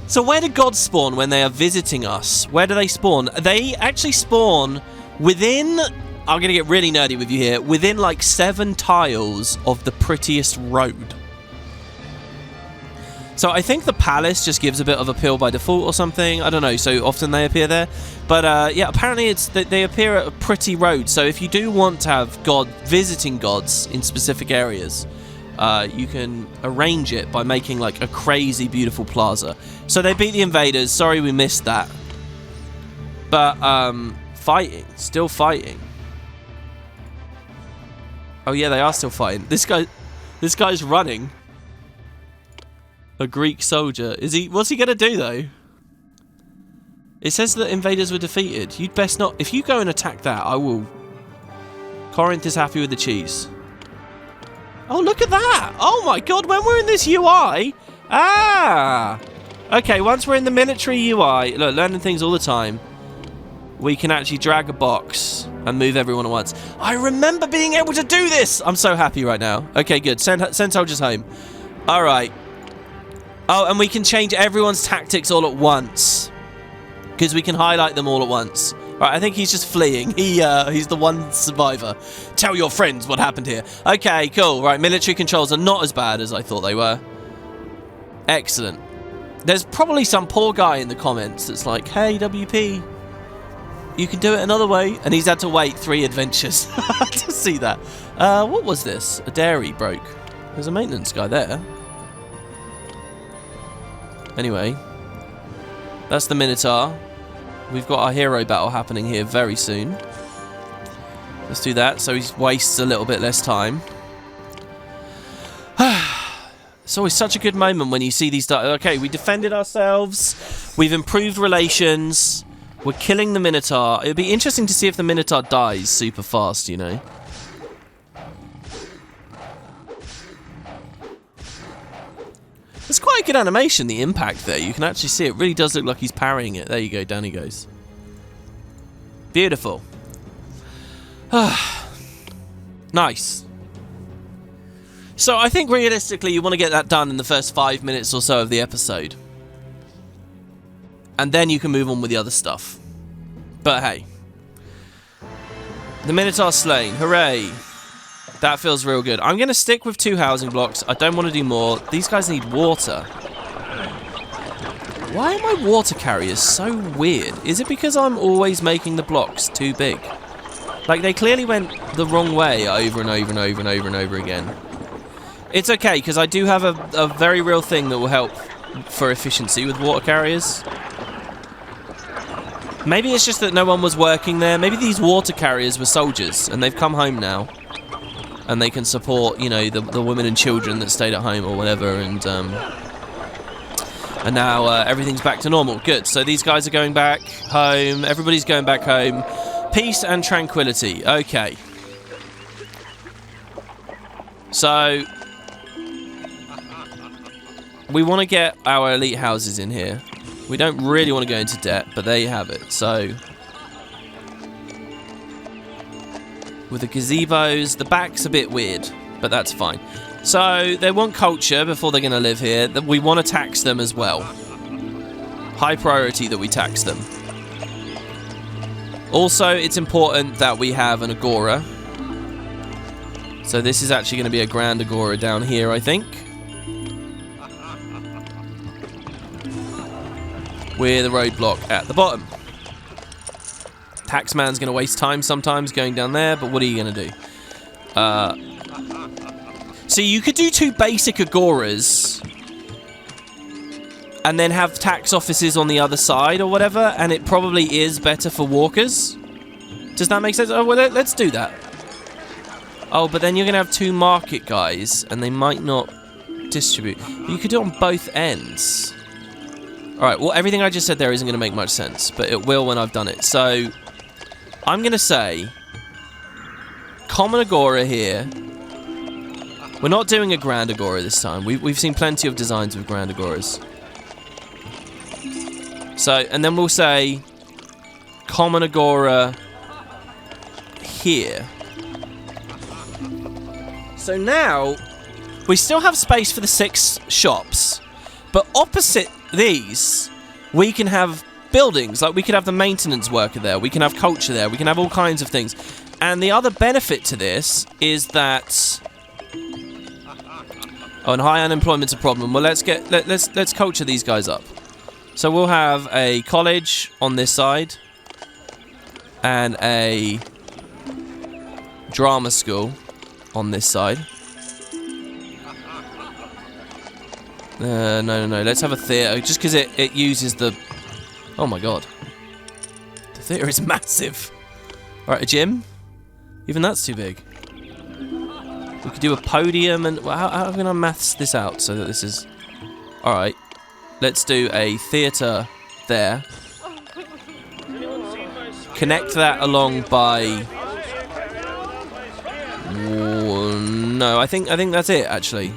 So where do gods spawn when they are visiting us? Where do they spawn? They actually spawn within... I'm going to get really nerdy with you here. Within like 7 tiles of the prettiest road. So I think the palace just gives a bit of appeal by default or something. I don't know. So often they appear there. But yeah, apparently it's they appear at a pretty road. So if you do want to have visiting gods in specific areas, you can arrange it by making like a crazy beautiful plaza. So they beat the invaders. Sorry we missed that. But fighting, still fighting. Oh yeah, they are still fighting. This guy's running. A Greek soldier. What's he gonna do though? It says that invaders were defeated. You'd best not. If you go and attack that, I will. Corinth is happy with the cheese. Oh, look at that! Oh my god, when we're in this UI... Ah! Okay, once we're in the military UI... Look, learning things all the time. We can actually drag a box and move everyone at once. I remember being able to do this! I'm so happy right now. Okay, good. Send soldiers home. Alright. Oh, and we can change everyone's tactics all at once. Because we can highlight them all at once. Right, I think he's just fleeing. He's the one survivor. Tell your friends what happened here. Okay, cool. Right, military controls are not as bad as I thought they were. Excellent. There's probably some poor guy in the comments that's like, hey, WP, you can do it another way. And he's had to wait 3 adventures to see that. What was this? A dairy broke. There's a maintenance guy there. Anyway, that's the Minotaur. We've got our hero battle happening here very soon. Let's do that so he wastes a little bit less time. It's always such a good moment when you see these... Okay, we defended ourselves. We've improved relations. We're killing the Minotaur. It would be interesting to see if the Minotaur dies super fast, you know. It's quite a good animation, the impact there. You can actually see it really does look like he's parrying it. There you go, down he goes. Beautiful. Nice. So I think realistically you want to get that done in the first 5 minutes or so of the episode. And then you can move on with the other stuff. But hey. The Minotaur slain. Hooray. That feels real good. I'm going to stick with 2 housing blocks. I don't want to do more. These guys need water. Why are my water carriers so weird? Is it because I'm always making the blocks too big? Like, they clearly went the wrong way over and over and over and over and over again. It's okay, because I do have a very real thing that will help for efficiency with water carriers. Maybe it's just that no one was working there. Maybe these water carriers were soldiers, and they've come home now. And they can support, you know, the women and children that stayed at home or whatever, and now everything's back to normal. Good. So these guys are going back home. Everybody's going back home. Peace and tranquility. Okay. So we want to get our elite houses in here. We don't really want to go into debt, but there you have it. So with the gazebos, the back's a bit weird, but that's fine. So they want culture before they're going to live here. We want to tax them as well. High priority that we tax them. Also, it's important that we have an agora. So this is actually going to be a grand agora down here, I think. With a roadblock at the bottom. Taxman's going to waste time sometimes going down there, but what are you going to do? So you could do 2 basic agoras and then have tax offices on the other side or whatever, and it probably is better for walkers. Does that make sense? Oh, well, let's do that. Oh, but then you're going to have 2 market guys, and they might not distribute. You could do it on both ends. Alright, well, everything I just said there isn't going to make much sense, but it will when I've done it. So I'm going to say common agora here. We're not doing a grand agora this time. We've seen plenty of designs with grand agoras. So, and then we'll say common agora here. So now we still have space for the 6 shops, but opposite these we can have buildings. Like, we could have the maintenance worker there, we can have culture there, we can have all kinds of things. And the other benefit to this is that... Oh, and high unemployment's a problem. Well, let's culture these guys up. So we'll have a college on this side and a drama school on this side. No. Let's have a theatre, just because it uses the... Oh my god. The theatre is massive. Alright, a gym? Even that's too big. We could do a podium and... Well, how can I maths this out so that this is... Alright. Let's do a theatre there. Connect that along by... No, I think that's it, actually.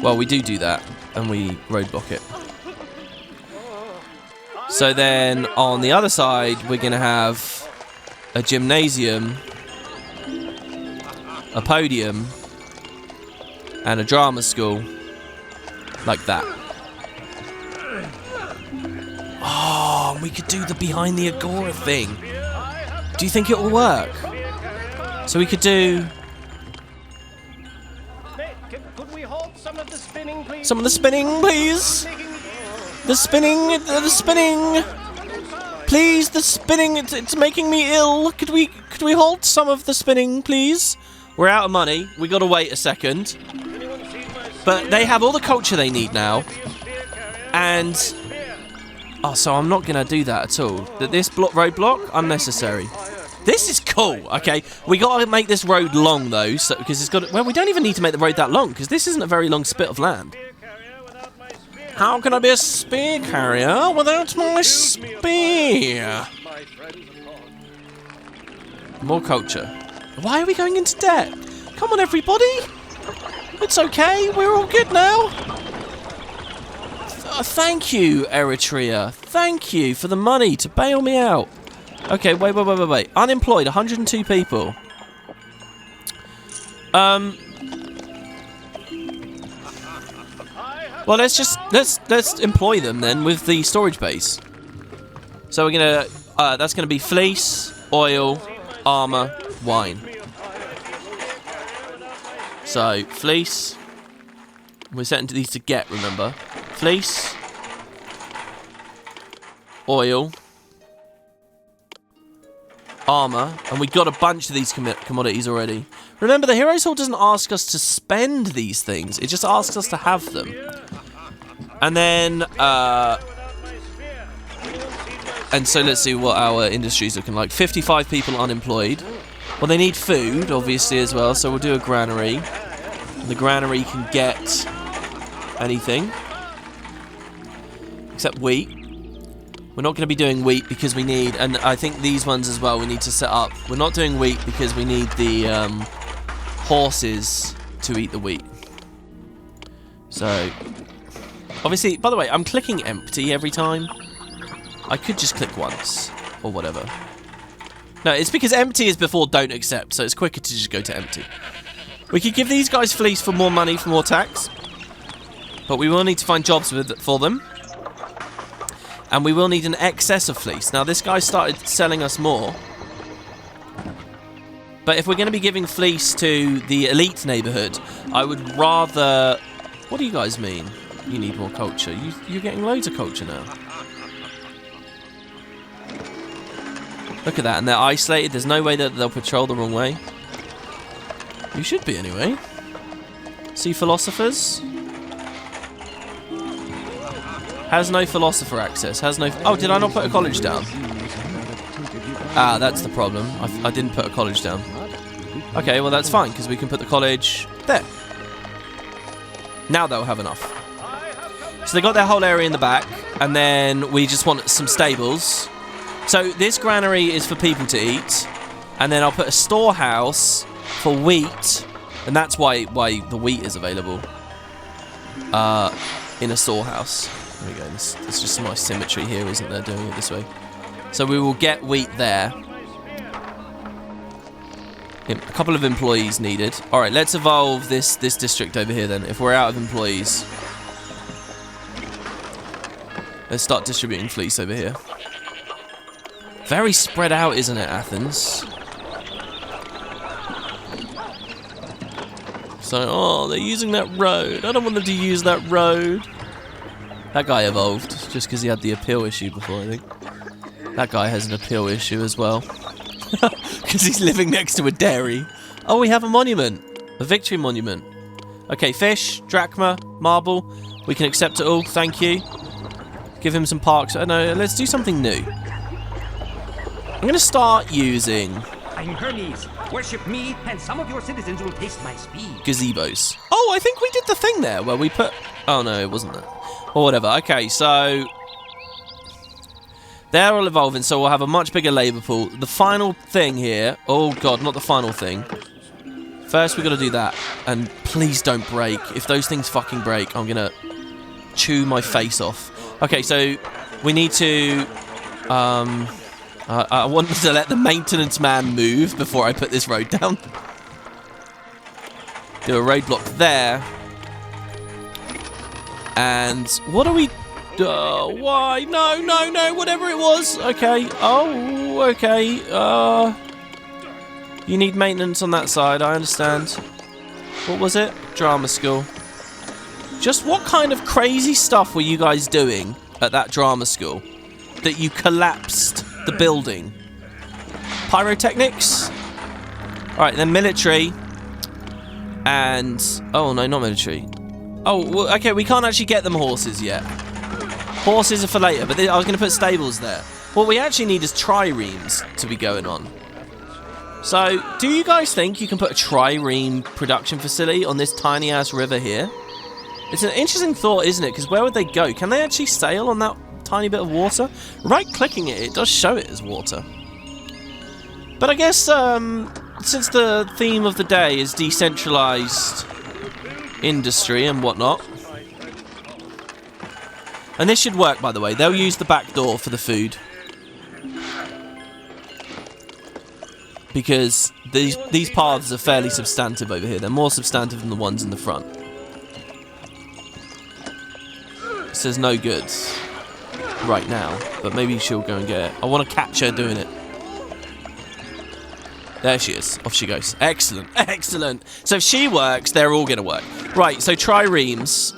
Well, we do that, and we roadblock it. So then, on the other side, we're going to have a gymnasium, a podium, and a drama school, like that. Oh, we could do the behind the agora thing. Do you think it will work? So we could do... Could we hold some of the spinning, please? Some of the spinning, please. The spinning. Please, the spinning. It's making me ill. Could we hold some of the spinning, please? We're out of money. We got to wait a second. But they have all the culture they need now. And oh, so I'm not gonna do that at all. This roadblock unnecessary. This is cool. Okay, we got to make this road long though, so because it's got. Well, we don't even need to make the road that long because this isn't a very long spit of land. How can I be a spear carrier without my spear? More culture. Why are we going into debt? Come on, everybody. It's okay. We're all good now. Thank you, Eritrea. Thank you for the money to bail me out. Okay, wait. Unemployed, 102 people. Well, let's employ them then with the storage base. So we're gonna that's gonna be fleece, oil, armor, wine. So fleece. We're setting these to get. Remember, fleece, oil, armor, and we got a bunch of these commodities already. Remember, the Heroes Hall doesn't ask us to spend these things; it just asks us to have them. And then, and so let's see what our industry's looking like. 55 people unemployed. Well, they need food, obviously, as well. So we'll do a granary. The granary can get anything except wheat. We're not going to be doing wheat because we need, and I think these ones as well, we need to set up. We're not doing wheat because we need the horses to eat the wheat. So, obviously, by the way, I'm clicking empty every time. I could just click once, or whatever. No, it's because empty is before don't accept, so it's quicker to just go to empty. We could give these guys fleece for more money, for more tax. But we will need to find jobs for them. And we will need an excess of fleece. Now, this guy started selling us more. But if we're going to be giving fleece to the elite neighborhood, I would rather... What do you guys mean? You need more culture. You're getting loads of culture now. Look at that. And they're isolated. There's no way that they'll patrol the wrong way. You should be, anyway. See philosophers? Has no philosopher access. Has no... Oh, did I not put a college down? Ah, that's the problem. I didn't put a college down. Okay, well, that's fine, because we can put the college there. Now they'll have enough. So they got their whole area in the back, and then we just want some stables. So this granary is for people to eat, and then I'll put a storehouse for wheat, and that's why the wheat is available in a storehouse. There we go. There's just some nice symmetry here, isn't there, doing it this way? So we will get wheat there. A couple of employees needed. All right, let's evolve this district over here then. If we're out of employees, let's start distributing fleece over here. Very spread out, isn't it, Athens? So, oh, they're using that road. I don't want them to use that road. That guy evolved just because he had the appeal issue before, I think. That guy has an appeal issue as well. Because he's living next to a dairy. Oh, we have a monument. A victory monument. Okay, fish, drachma, marble. We can accept it all. Thank you. Give him some parks. No, let's do something new. I'm going to start using... I'm Hermes. Worship me, and some of your citizens will taste my speed. Gazebos. Oh, I think we did the thing there where we put... Oh, no, it wasn't that. Or whatever. Okay, so... They're all evolving, so we'll have a much bigger labour pool. The final thing here... Oh, God, not the final thing. First, we've got to do that. And please don't break. If those things fucking break, I'm going to chew my face off. Okay, so we need to... I wanted to let the maintenance man move before I put this road down. Do a roadblock there. And what do we... why? No, whatever it was. Okay. Oh, okay. You need maintenance on that side, I understand. What was it? Drama school. Just what kind of crazy stuff were you guys doing at that drama school that you collapsed the building? Pyrotechnics? Alright, then military. And... Oh, no, not military. Oh, well, okay, we can't actually get them horses yet. Horses are for later, but I was going to put stables there. What we actually need is triremes to be going on. So, do you guys think you can put a trireme production facility on this tiny-ass river here? It's an interesting thought, isn't it? Because where would they go? Can they actually sail on that tiny bit of water? Right-clicking it, it does show it as water. But I guess, since the theme of the day is decentralized industry and whatnot... And this should work, by the way. They'll use the back door for the food. Because these paths are fairly substantive over here. They're more substantive than the ones in the front. It says no goods right now, but maybe she'll go and get it. I want to catch her doing it. There she is. Off she goes. Excellent. Excellent. So if she works, they're all going to work. Right, so triremes.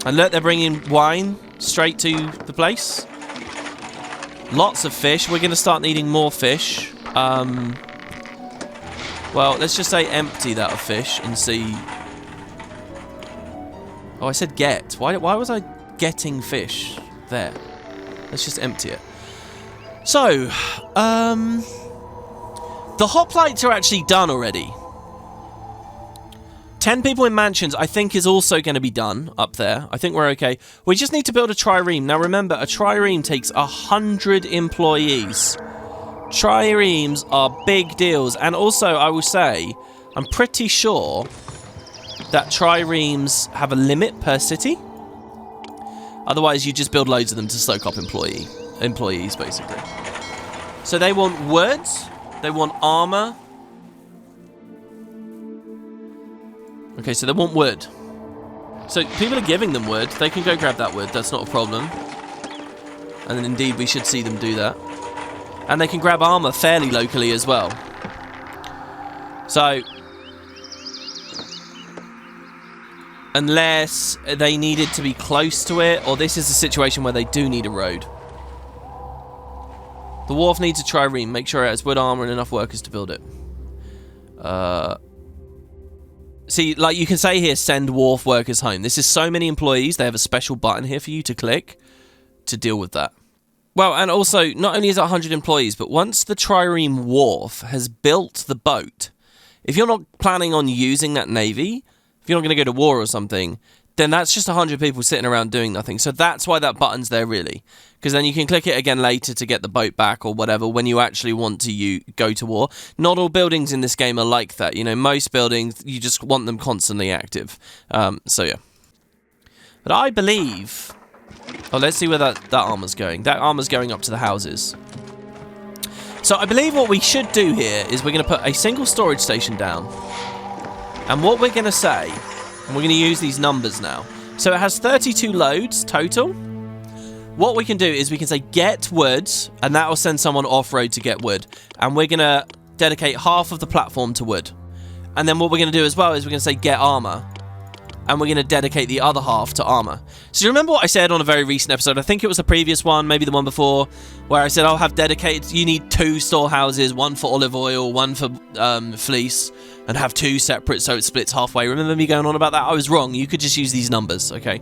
And look, they're bringing wine straight to the place. Lots of fish. We're going to start needing more fish. Well, let's just say empty that of fish and see... Oh, I said get. Why was I getting fish there? Let's just empty it. So, the hoplites are actually done already. 10 people in mansions, I think, is also going to be done up there. I think we're okay. We just need to build a trireme. Now, remember, a trireme takes 100 employees. Triremes are big deals. And also, I will say, I'm pretty sure that triremes have a limit per city. Otherwise, you just build loads of them to soak up employees, basically. So they want wood. They want armor. Okay, so they want wood. So people are giving them wood. They can go grab that wood. That's not a problem. And then indeed, we should see them do that. And they can grab armor fairly locally as well. So, unless they needed to be close to it, or this is a situation where they do need a road. The wharf needs a trireme. Make sure it has wood armor and enough workers to build it. See, like you can say here, send wharf workers home. This is so many employees. They have a special button here for you to click to deal with that. Well, and also, not only is it 100 employees, but once the trireme wharf has built the boat, if you're not planning on using that navy, if you're not going to go to war or something, then that's just 100 people sitting around doing nothing. So that's why that button's there, really. Because then you can click it again later to get the boat back or whatever when you actually want to go to war. Not all buildings in this game are like that. You know, most buildings, you just want them constantly active. So, yeah. But I believe... Oh, let's see where that armor's going. That armor's going up to the houses. So I believe what we should do here is we're going to put a single storage station down. And what we're going to say... And we're going to use these numbers now. So it has 32 loads total. What we can do is we can say get wood, and that will send someone off-road to get wood. And we're going to dedicate half of the platform to wood. And then what we're going to do as well is we're going to say get armor. and we're going to dedicate the other half to armor. So you remember what I said on a very recent episode? I think it was the previous one, maybe the one before, where I said I'll have dedicated, you need 2 storehouses, one for olive oil, one for fleece, and have 2 separate so it splits halfway. Remember me going on about that? I was wrong. You could just use these numbers, okay?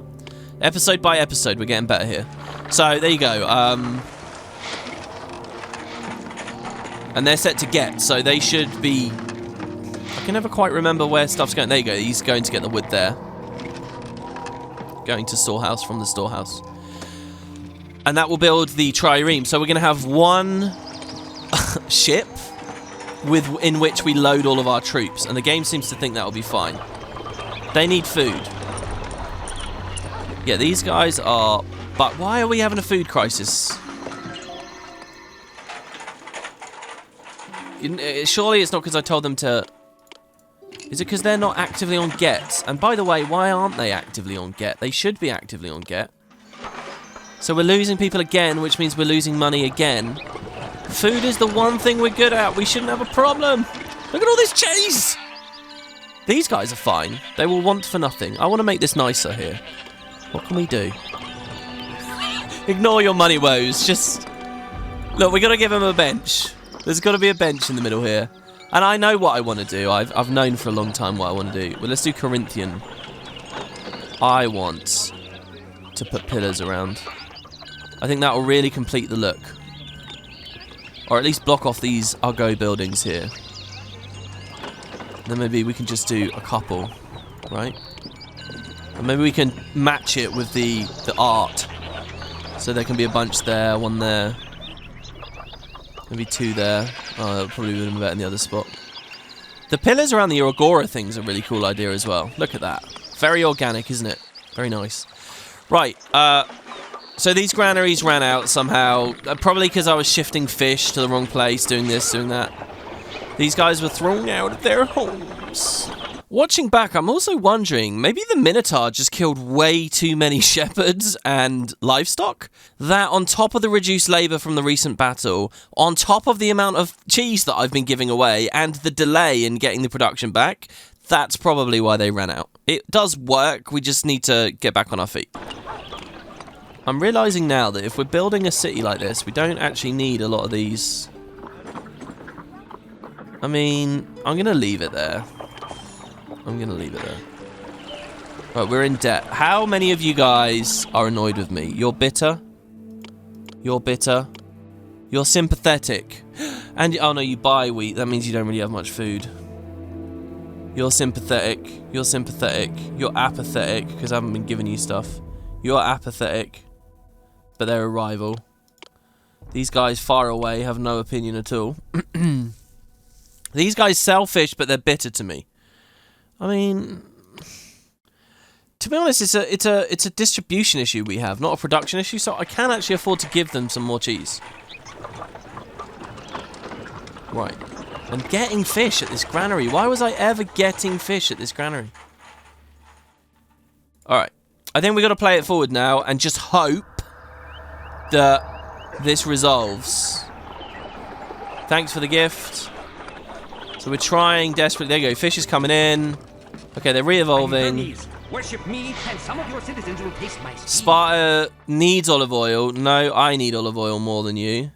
Episode by episode, we're getting better here. So there you go. And they're set to get, so they should be... I can never quite remember where stuff's going. There you go, he's going to get the wood there. Going to storehouse from the storehouse. And that will build the trireme. So we're going to have one ship in which we load all of our troops. And the game seems to think that will be fine. They need food. Yeah, these guys are... But why are we having a food crisis? Surely it's not because I told them to... Is it because they're not actively on get? And by the way, why aren't they actively on get? They should be actively on get. So we're losing people again, which means we're losing money again. Food is the one thing we're good at. We shouldn't have a problem. Look at all this cheese! These guys are fine. They will want for nothing. I want to make this nicer here. What can we do? Ignore your money woes. Just... Look, we got to give him a bench. There's got to be a bench in the middle here. And I know what I want to do. I've known for a long time what I want to do. Well, let's do Corinthian. I want to put pillars around. I think that will really complete the look. Or at least block off these Argo buildings here. Then maybe we can just do a couple, right? And maybe we can match it with the art. So there can be a bunch there, one there. Maybe 2 there. Oh, that probably would have been better in the other spot. The pillars around the Agora thing's a really cool idea as well. Look at that. Very organic, isn't it? Very nice. Right, so these granaries ran out somehow. Probably because I was shifting fish to the wrong place, doing this, doing that. These guys were thrown out of their homes. Watching back, I'm also wondering, maybe the Minotaur just killed way too many shepherds and livestock? That on top of the reduced labour from the recent battle, on top of the amount of cheese that I've been giving away, and the delay in getting the production back, that's probably why they ran out. It does work, we just need to get back on our feet. I'm realising now that if we're building a city like this, we don't actually need a lot of these. I mean, I'm going to leave it there. I'm going to leave it there. Right, we're in debt. How many of you guys are annoyed with me? You're bitter. You're bitter. You're sympathetic. And, oh no, you buy wheat. That means you don't really have much food. You're sympathetic. You're sympathetic. You're apathetic, because I haven't been giving you stuff. You're apathetic. But they're a rival. These guys far away have no opinion at all. These guys selfish, but they're bitter to me. I mean, to be honest, it's a distribution issue we have, not a production issue. So I can actually afford to give them some more cheese. Right, I'm getting fish at this granary. Why was I ever getting fish at this granary? All right, I think we got to play it forward now and just hope that this resolves. Thanks for the gift. So we're trying desperately. There you go. Fish is coming in. Okay, they're re-evolving. Worship me, and some of your citizens will taste my steam. Sparta needs olive oil. No, I need olive oil more than you.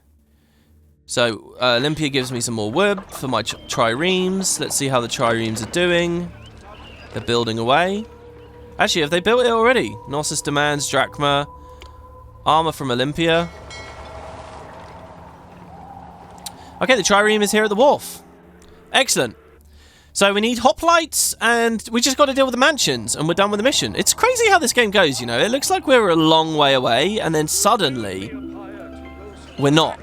So Olympia gives me some more wood for my triremes. Let's see how the triremes are doing. They're building away. Actually, have they built it already? Knossos demands drachma. Armor from Olympia. Okay, the trireme is here at the wharf. Excellent. So we need hoplites, and we just got to deal with the mansions, and we're done with the mission. It's crazy how this game goes, you know. It looks like we're a long way away, and then suddenly we're not.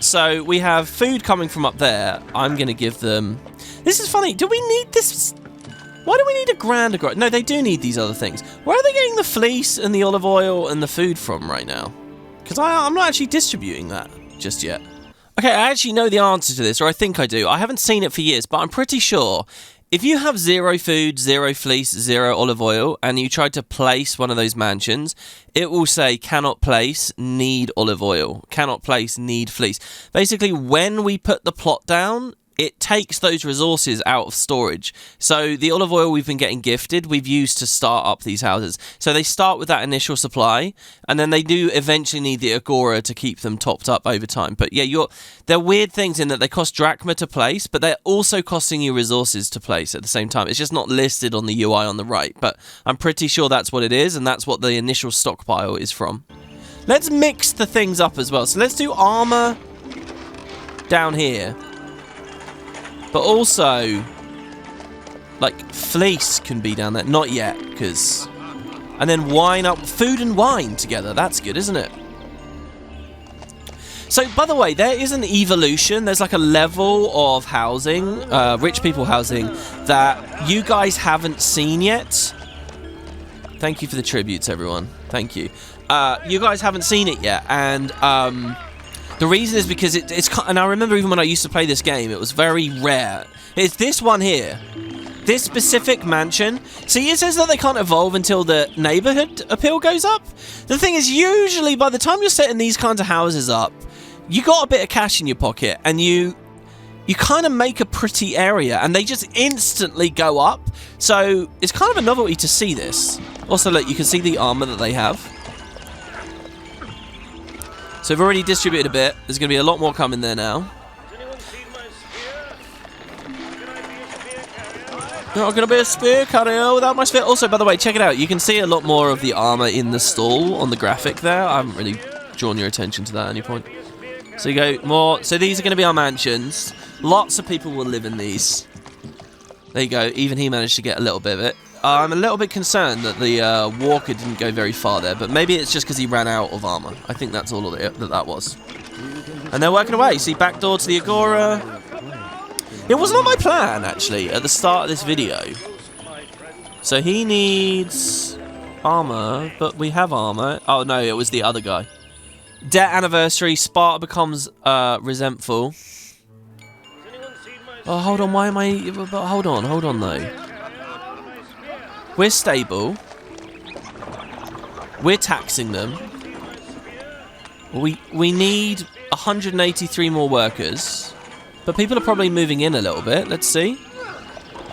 So we have food coming from up there. I'm going to give them... This is funny. Do we need this... Why do we need a grand... No, they do need these other things. Where are they getting the fleece and the olive oil and the food from right now? Because I'm not actually distributing that just yet. Okay, I actually know the answer to this, or I think I do. I haven't seen it for years, but I'm pretty sure if you have 0 food, 0 fleece, 0 olive oil, and you try to place one of those mansions, it will say cannot place, need olive oil, cannot place, need fleece. Basically, when we put the plot down, it takes those resources out of storage. So the olive oil we've been getting gifted, we've used to start up these houses. So they start with that initial supply, and then they do eventually need the agora to keep them topped up over time. But yeah, they're weird things in that they cost drachma to place, but they're also costing you resources to place at the same time. It's just not listed on the UI on the right, but I'm pretty sure that's what it is, and that's what the initial stockpile is from. Let's mix the things up as well. So let's do armor down here. But also, like, fleece can be down there. Not yet, because... And then wine up... Food and wine together. That's good, isn't it? So, by the way, there is an evolution. There's like a level of housing, rich people housing, that you guys haven't seen yet. Thank you for the tributes, everyone. Thank you. You guys haven't seen it yet, and... the reason is because it's... And I remember even when I used to play this game, it was very rare. It's this one here. This specific mansion. See, it says that they can't evolve until the neighborhood appeal goes up. The thing is, usually by the time you're setting these kinds of houses up, you got a bit of cash in your pocket, and you kind of make a pretty area, and they just instantly go up. So it's kind of a novelty to see this. Also, look, you can see the armor that they have. So we've already distributed a bit. There's going to be a lot more coming there now. Not going to be a spear carrier without my spear. Also, by the way, check it out. You can see a lot more of the armor in the stall on the graphic there. I haven't really drawn your attention to that at any point. So you go more. So these are going to be our mansions. Lots of people will live in these. There you go. Even he managed to get a little bit of it. I'm a little bit concerned that the walker didn't go very far there, but maybe it's just because he ran out of armor. I think that's all of it that was. And they're working away. See, back door to the agora. It was not my plan, actually, at the start of this video. So he needs armor, but we have armor. Oh, no, it was the other guy. Debt anniversary. Sparta becomes resentful. Oh, hold on. Why am I... Hold on, though. We're stable. We're taxing them. We need 183 more workers. But people are probably moving in a little bit. Let's see.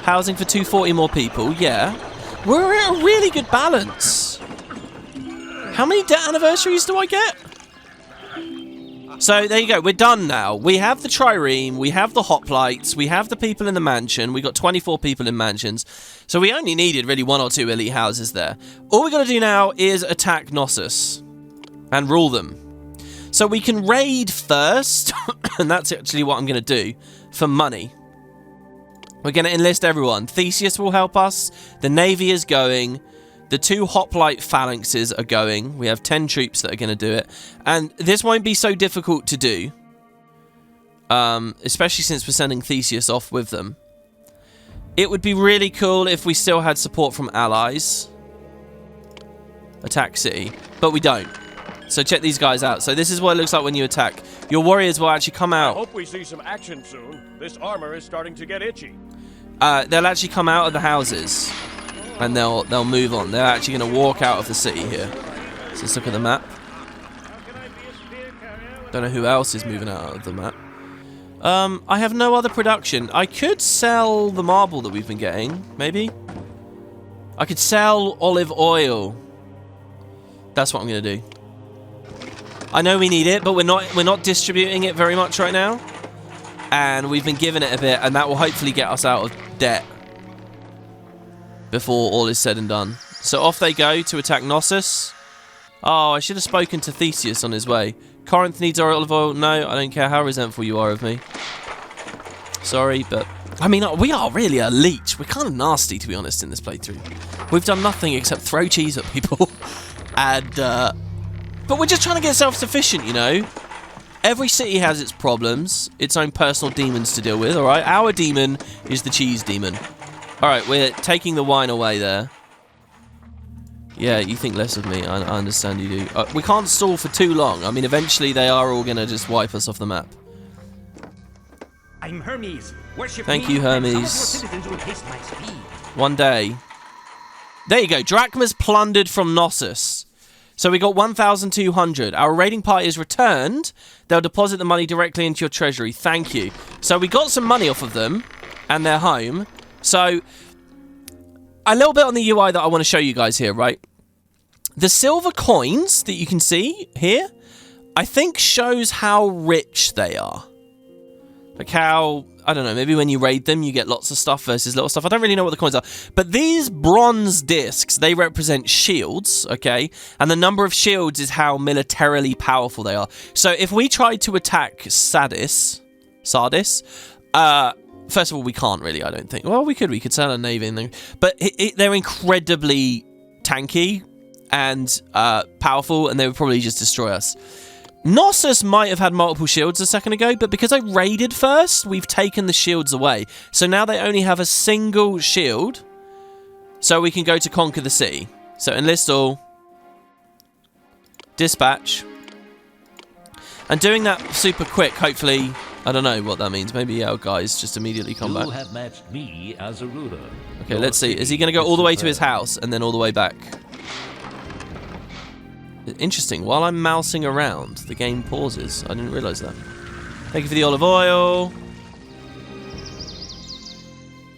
Housing for 240 more people. Yeah. We're at a really good balance. How many debt anniversaries do I get? So, there you go. We're done now. We have the trireme. We have the hoplites. We have the people in the mansion. We got 24 people in mansions. So, we only needed really 1 or 2 elite houses there. All we got to do now is attack Knossos and rule them. So, we can raid first. And that's actually what I'm going to do for money. We're going to enlist everyone. Theseus will help us. The navy is going. The 2 hoplite phalanxes are going. We have 10 troops that are going to do it. And this won't be so difficult to do. Especially since we're sending Theseus off with them. It would be really cool if we still had support from allies. Attack city. But we don't. So check these guys out. So this is what it looks like when you attack. Your warriors will actually come out. I hope we see some action soon. This armor is starting to get itchy. They'll actually come out of the houses. And they'll move on. They're actually going to walk out of the city here. So let's look at the map. Don't know who else is moving out of the map. I have no other production. I could sell the marble that we've been getting, maybe. I could sell olive oil. That's what I'm going to do. I know we need it, but we're not distributing it very much right now. And we've been giving it a bit, and that will hopefully get us out of debt before all is said and done. So off they go to attack Knossos. Oh, I should have spoken to Theseus on his way. Corinth needs our olive oil. No, I don't care how resentful you are of me. Sorry, but... I mean, we are really a leech. We're kind of nasty, to be honest, in this playthrough. We've done nothing except throw cheese at people. And, but we're just trying to get self-sufficient, you know? Every city has its problems, its own personal demons to deal with, alright? Our demon is the cheese demon. Alright, we're taking the wine away there. Yeah, you think less of me. I understand you do. We can't stall for too long. I mean, eventually they are all going to just wipe us off the map. I'm Hermes. Worship Thank me, you, and Hermes. some of your citizens will taste my speed. One day. There you go. Drachmas plundered from Knossos. So we got 1,200. Our raiding party is returned. They'll deposit the money directly into your treasury. Thank you. So we got some money off of them and their home. So a little bit on the UI that I want to show you guys here, right? The silver coins that you can see here, I think shows how rich they are. Like how, I don't know, maybe when you raid them, you get lots of stuff versus little stuff. I don't really know what the coins are. But these bronze discs, they represent shields, okay? And the number of shields is how militarily powerful they are. So if we tried to attack Sardis, first of all, we can't really, I don't think. Well, we could sell a navy in there. But they're incredibly tanky and powerful, and they would probably just destroy us. Knossos might have had multiple shields a second ago, but because I raided first, we've taken the shields away. So now they only have a single shield, so we can go to conquer the city. So enlist all, dispatch, and doing that super quick, hopefully, I don't know what that means. Maybe our guys just immediately come back. You have matched me as a ruler. Okay, let's see. Is he going to go all the way to his house and then all the way back? Interesting. While I'm mousing around, the game pauses. I didn't realise that. Thank you for the olive oil.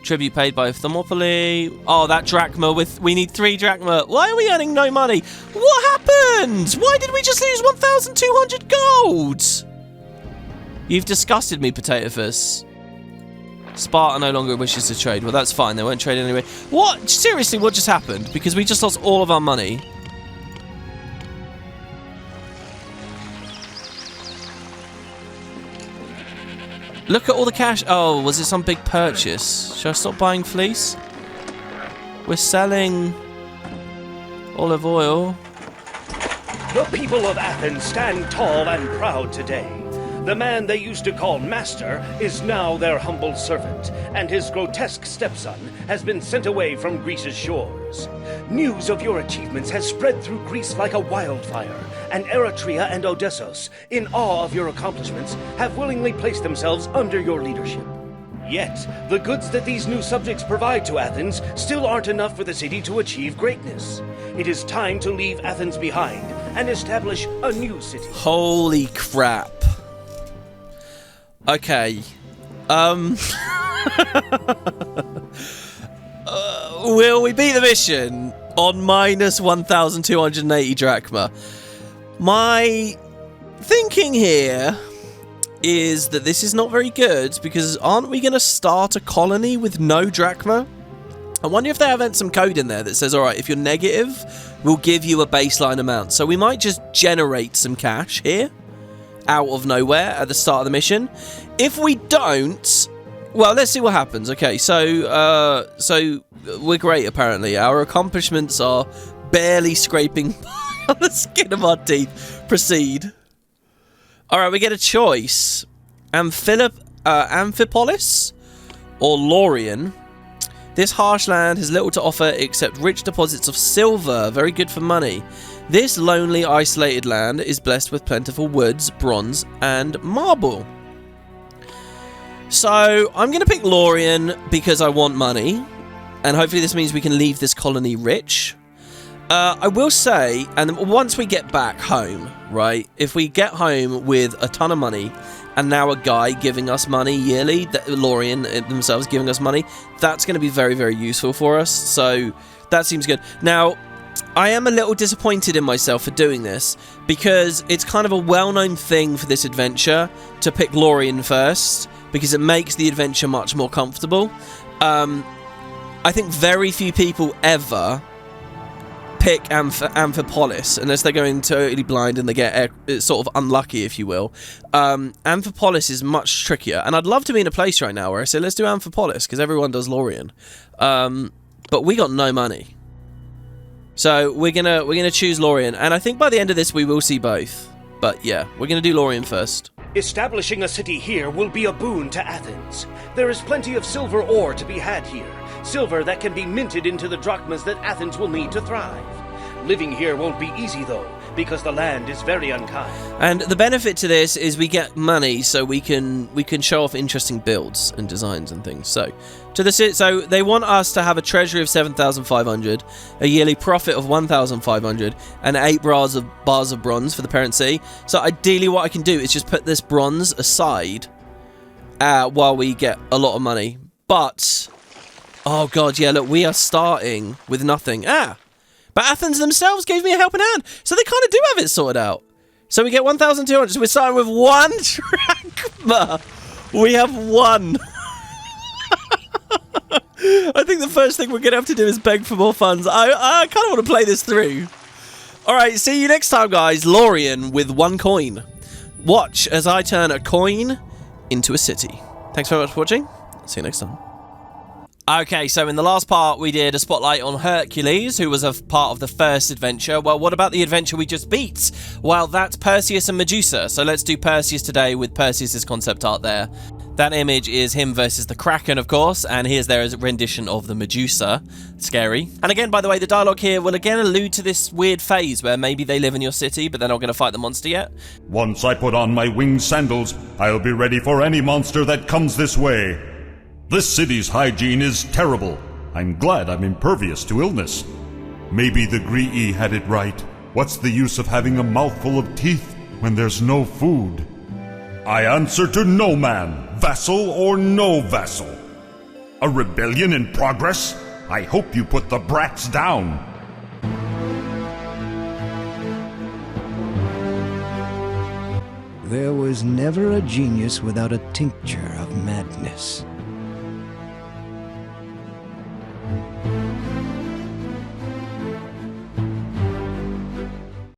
Tribute paid by Thermopylae. Oh, that drachma we need 3 drachma. Why are we earning no money? What happened? Why did we just lose 1,200 gold? You've disgusted me, Potatoes. Sparta no longer wishes to trade. Well, that's fine. They won't trade anyway. What? Seriously, what just happened? Because we just lost all of our money. Look at all the cash. Oh, was it some big purchase? Should I stop buying fleece? We're selling olive oil. The people of Athens stand tall and proud today. The man they used to call master is now their humble servant, and his grotesque stepson has been sent away from Greece's shores. News of your achievements has spread through Greece like a wildfire, and Eretria and Odessos, in awe of your accomplishments, have willingly placed themselves under your leadership. Yet, the goods that these new subjects provide to Athens still aren't enough for the city to achieve greatness. It is time to leave Athens behind and establish a new city. Holy crap. Okay. Will we beat the mission on minus 1,280 drachma? My thinking here is that this is not very good, because aren't we going to start a colony with no drachma? I wonder if they have some code in there that says, alright, if you're negative, we'll give you a baseline amount. So we might just generate some cash here, out of nowhere, at the start of the mission. If we don't, well, let's see what happens. Okay, so we're great, apparently. Our accomplishments are barely scraping on the skin of our teeth. Proceed. Alright, we get a choice. Amphipolis or Lorien. This harsh land has little to offer except rich deposits of silver, very good for money. This lonely, isolated land is blessed with plentiful woods, bronze, and marble. So, I'm going to pick Lorien because I want money, and hopefully this means we can leave this colony rich. I will say, and once we get back home, right, if we get home with a ton of money, and now a guy giving us money yearly, Lorien themselves giving us money, that's going to be very, very useful for us, so that seems good. Now, I am a little disappointed in myself for doing this, because it's kind of a well-known thing for this adventure to pick Lorien first, because it makes the adventure much more comfortable. I think very few people ever pick Amphipolis, unless they're going totally blind and they get sort of unlucky, if you will. Amphipolis is much trickier, and I'd love to be in a place right now where I say, let's do Amphipolis, because everyone does Lorien. But we got no money. So we're gonna choose Lorien, and I think by the end of this we will see both. But yeah, we're gonna do Lorien first. Establishing a city here will be a boon to Athens. There is plenty of silver ore to be had here. Silver that can be minted into the drachmas that Athens will need to thrive. Living here won't be easy, though, because the land is very unkind. And the benefit to this is we get money, so we can show off interesting builds and designs and things. So they want us to have a treasury of 7,500, a yearly profit of 1,500, and 8 bars of bronze for the parent city. So ideally, what I can do is just put this bronze aside while we get a lot of money. But oh god, yeah, look, we are starting with nothing. But Athens themselves gave me a helping hand, so they kind of do have it sorted out. So we get 1,200. So we're starting with 1 drachma. We have 1. I think the first thing we're going to have to do is beg for more funds. I kind of want to play this through. All right, see you next time, guys. Lorien with 1 coin. Watch as I turn a coin into a city. Thanks very much for watching. See you next time. Okay, so in the last part, we did a spotlight on Hercules, who was a part of the first adventure. Well, what about the adventure we just beat? Well, that's Perseus and Medusa. So let's do Perseus today with Perseus's concept art there. That image is him versus the Kraken, of course, and here's their rendition of the Medusa. Scary. And again, by the way, the dialogue here will again allude to this weird phase where maybe they live in your city, but they're not going to fight the monster yet. Once I put on my winged sandals, I'll be ready for any monster that comes this way. This city's hygiene is terrible. I'm glad I'm impervious to illness. Maybe the Grii had it right. What's the use of having a mouthful of teeth when there's no food? I answer to no man, vassal or no vassal. A rebellion in progress? I hope you put the brats down. There was never a genius without a tincture of madness.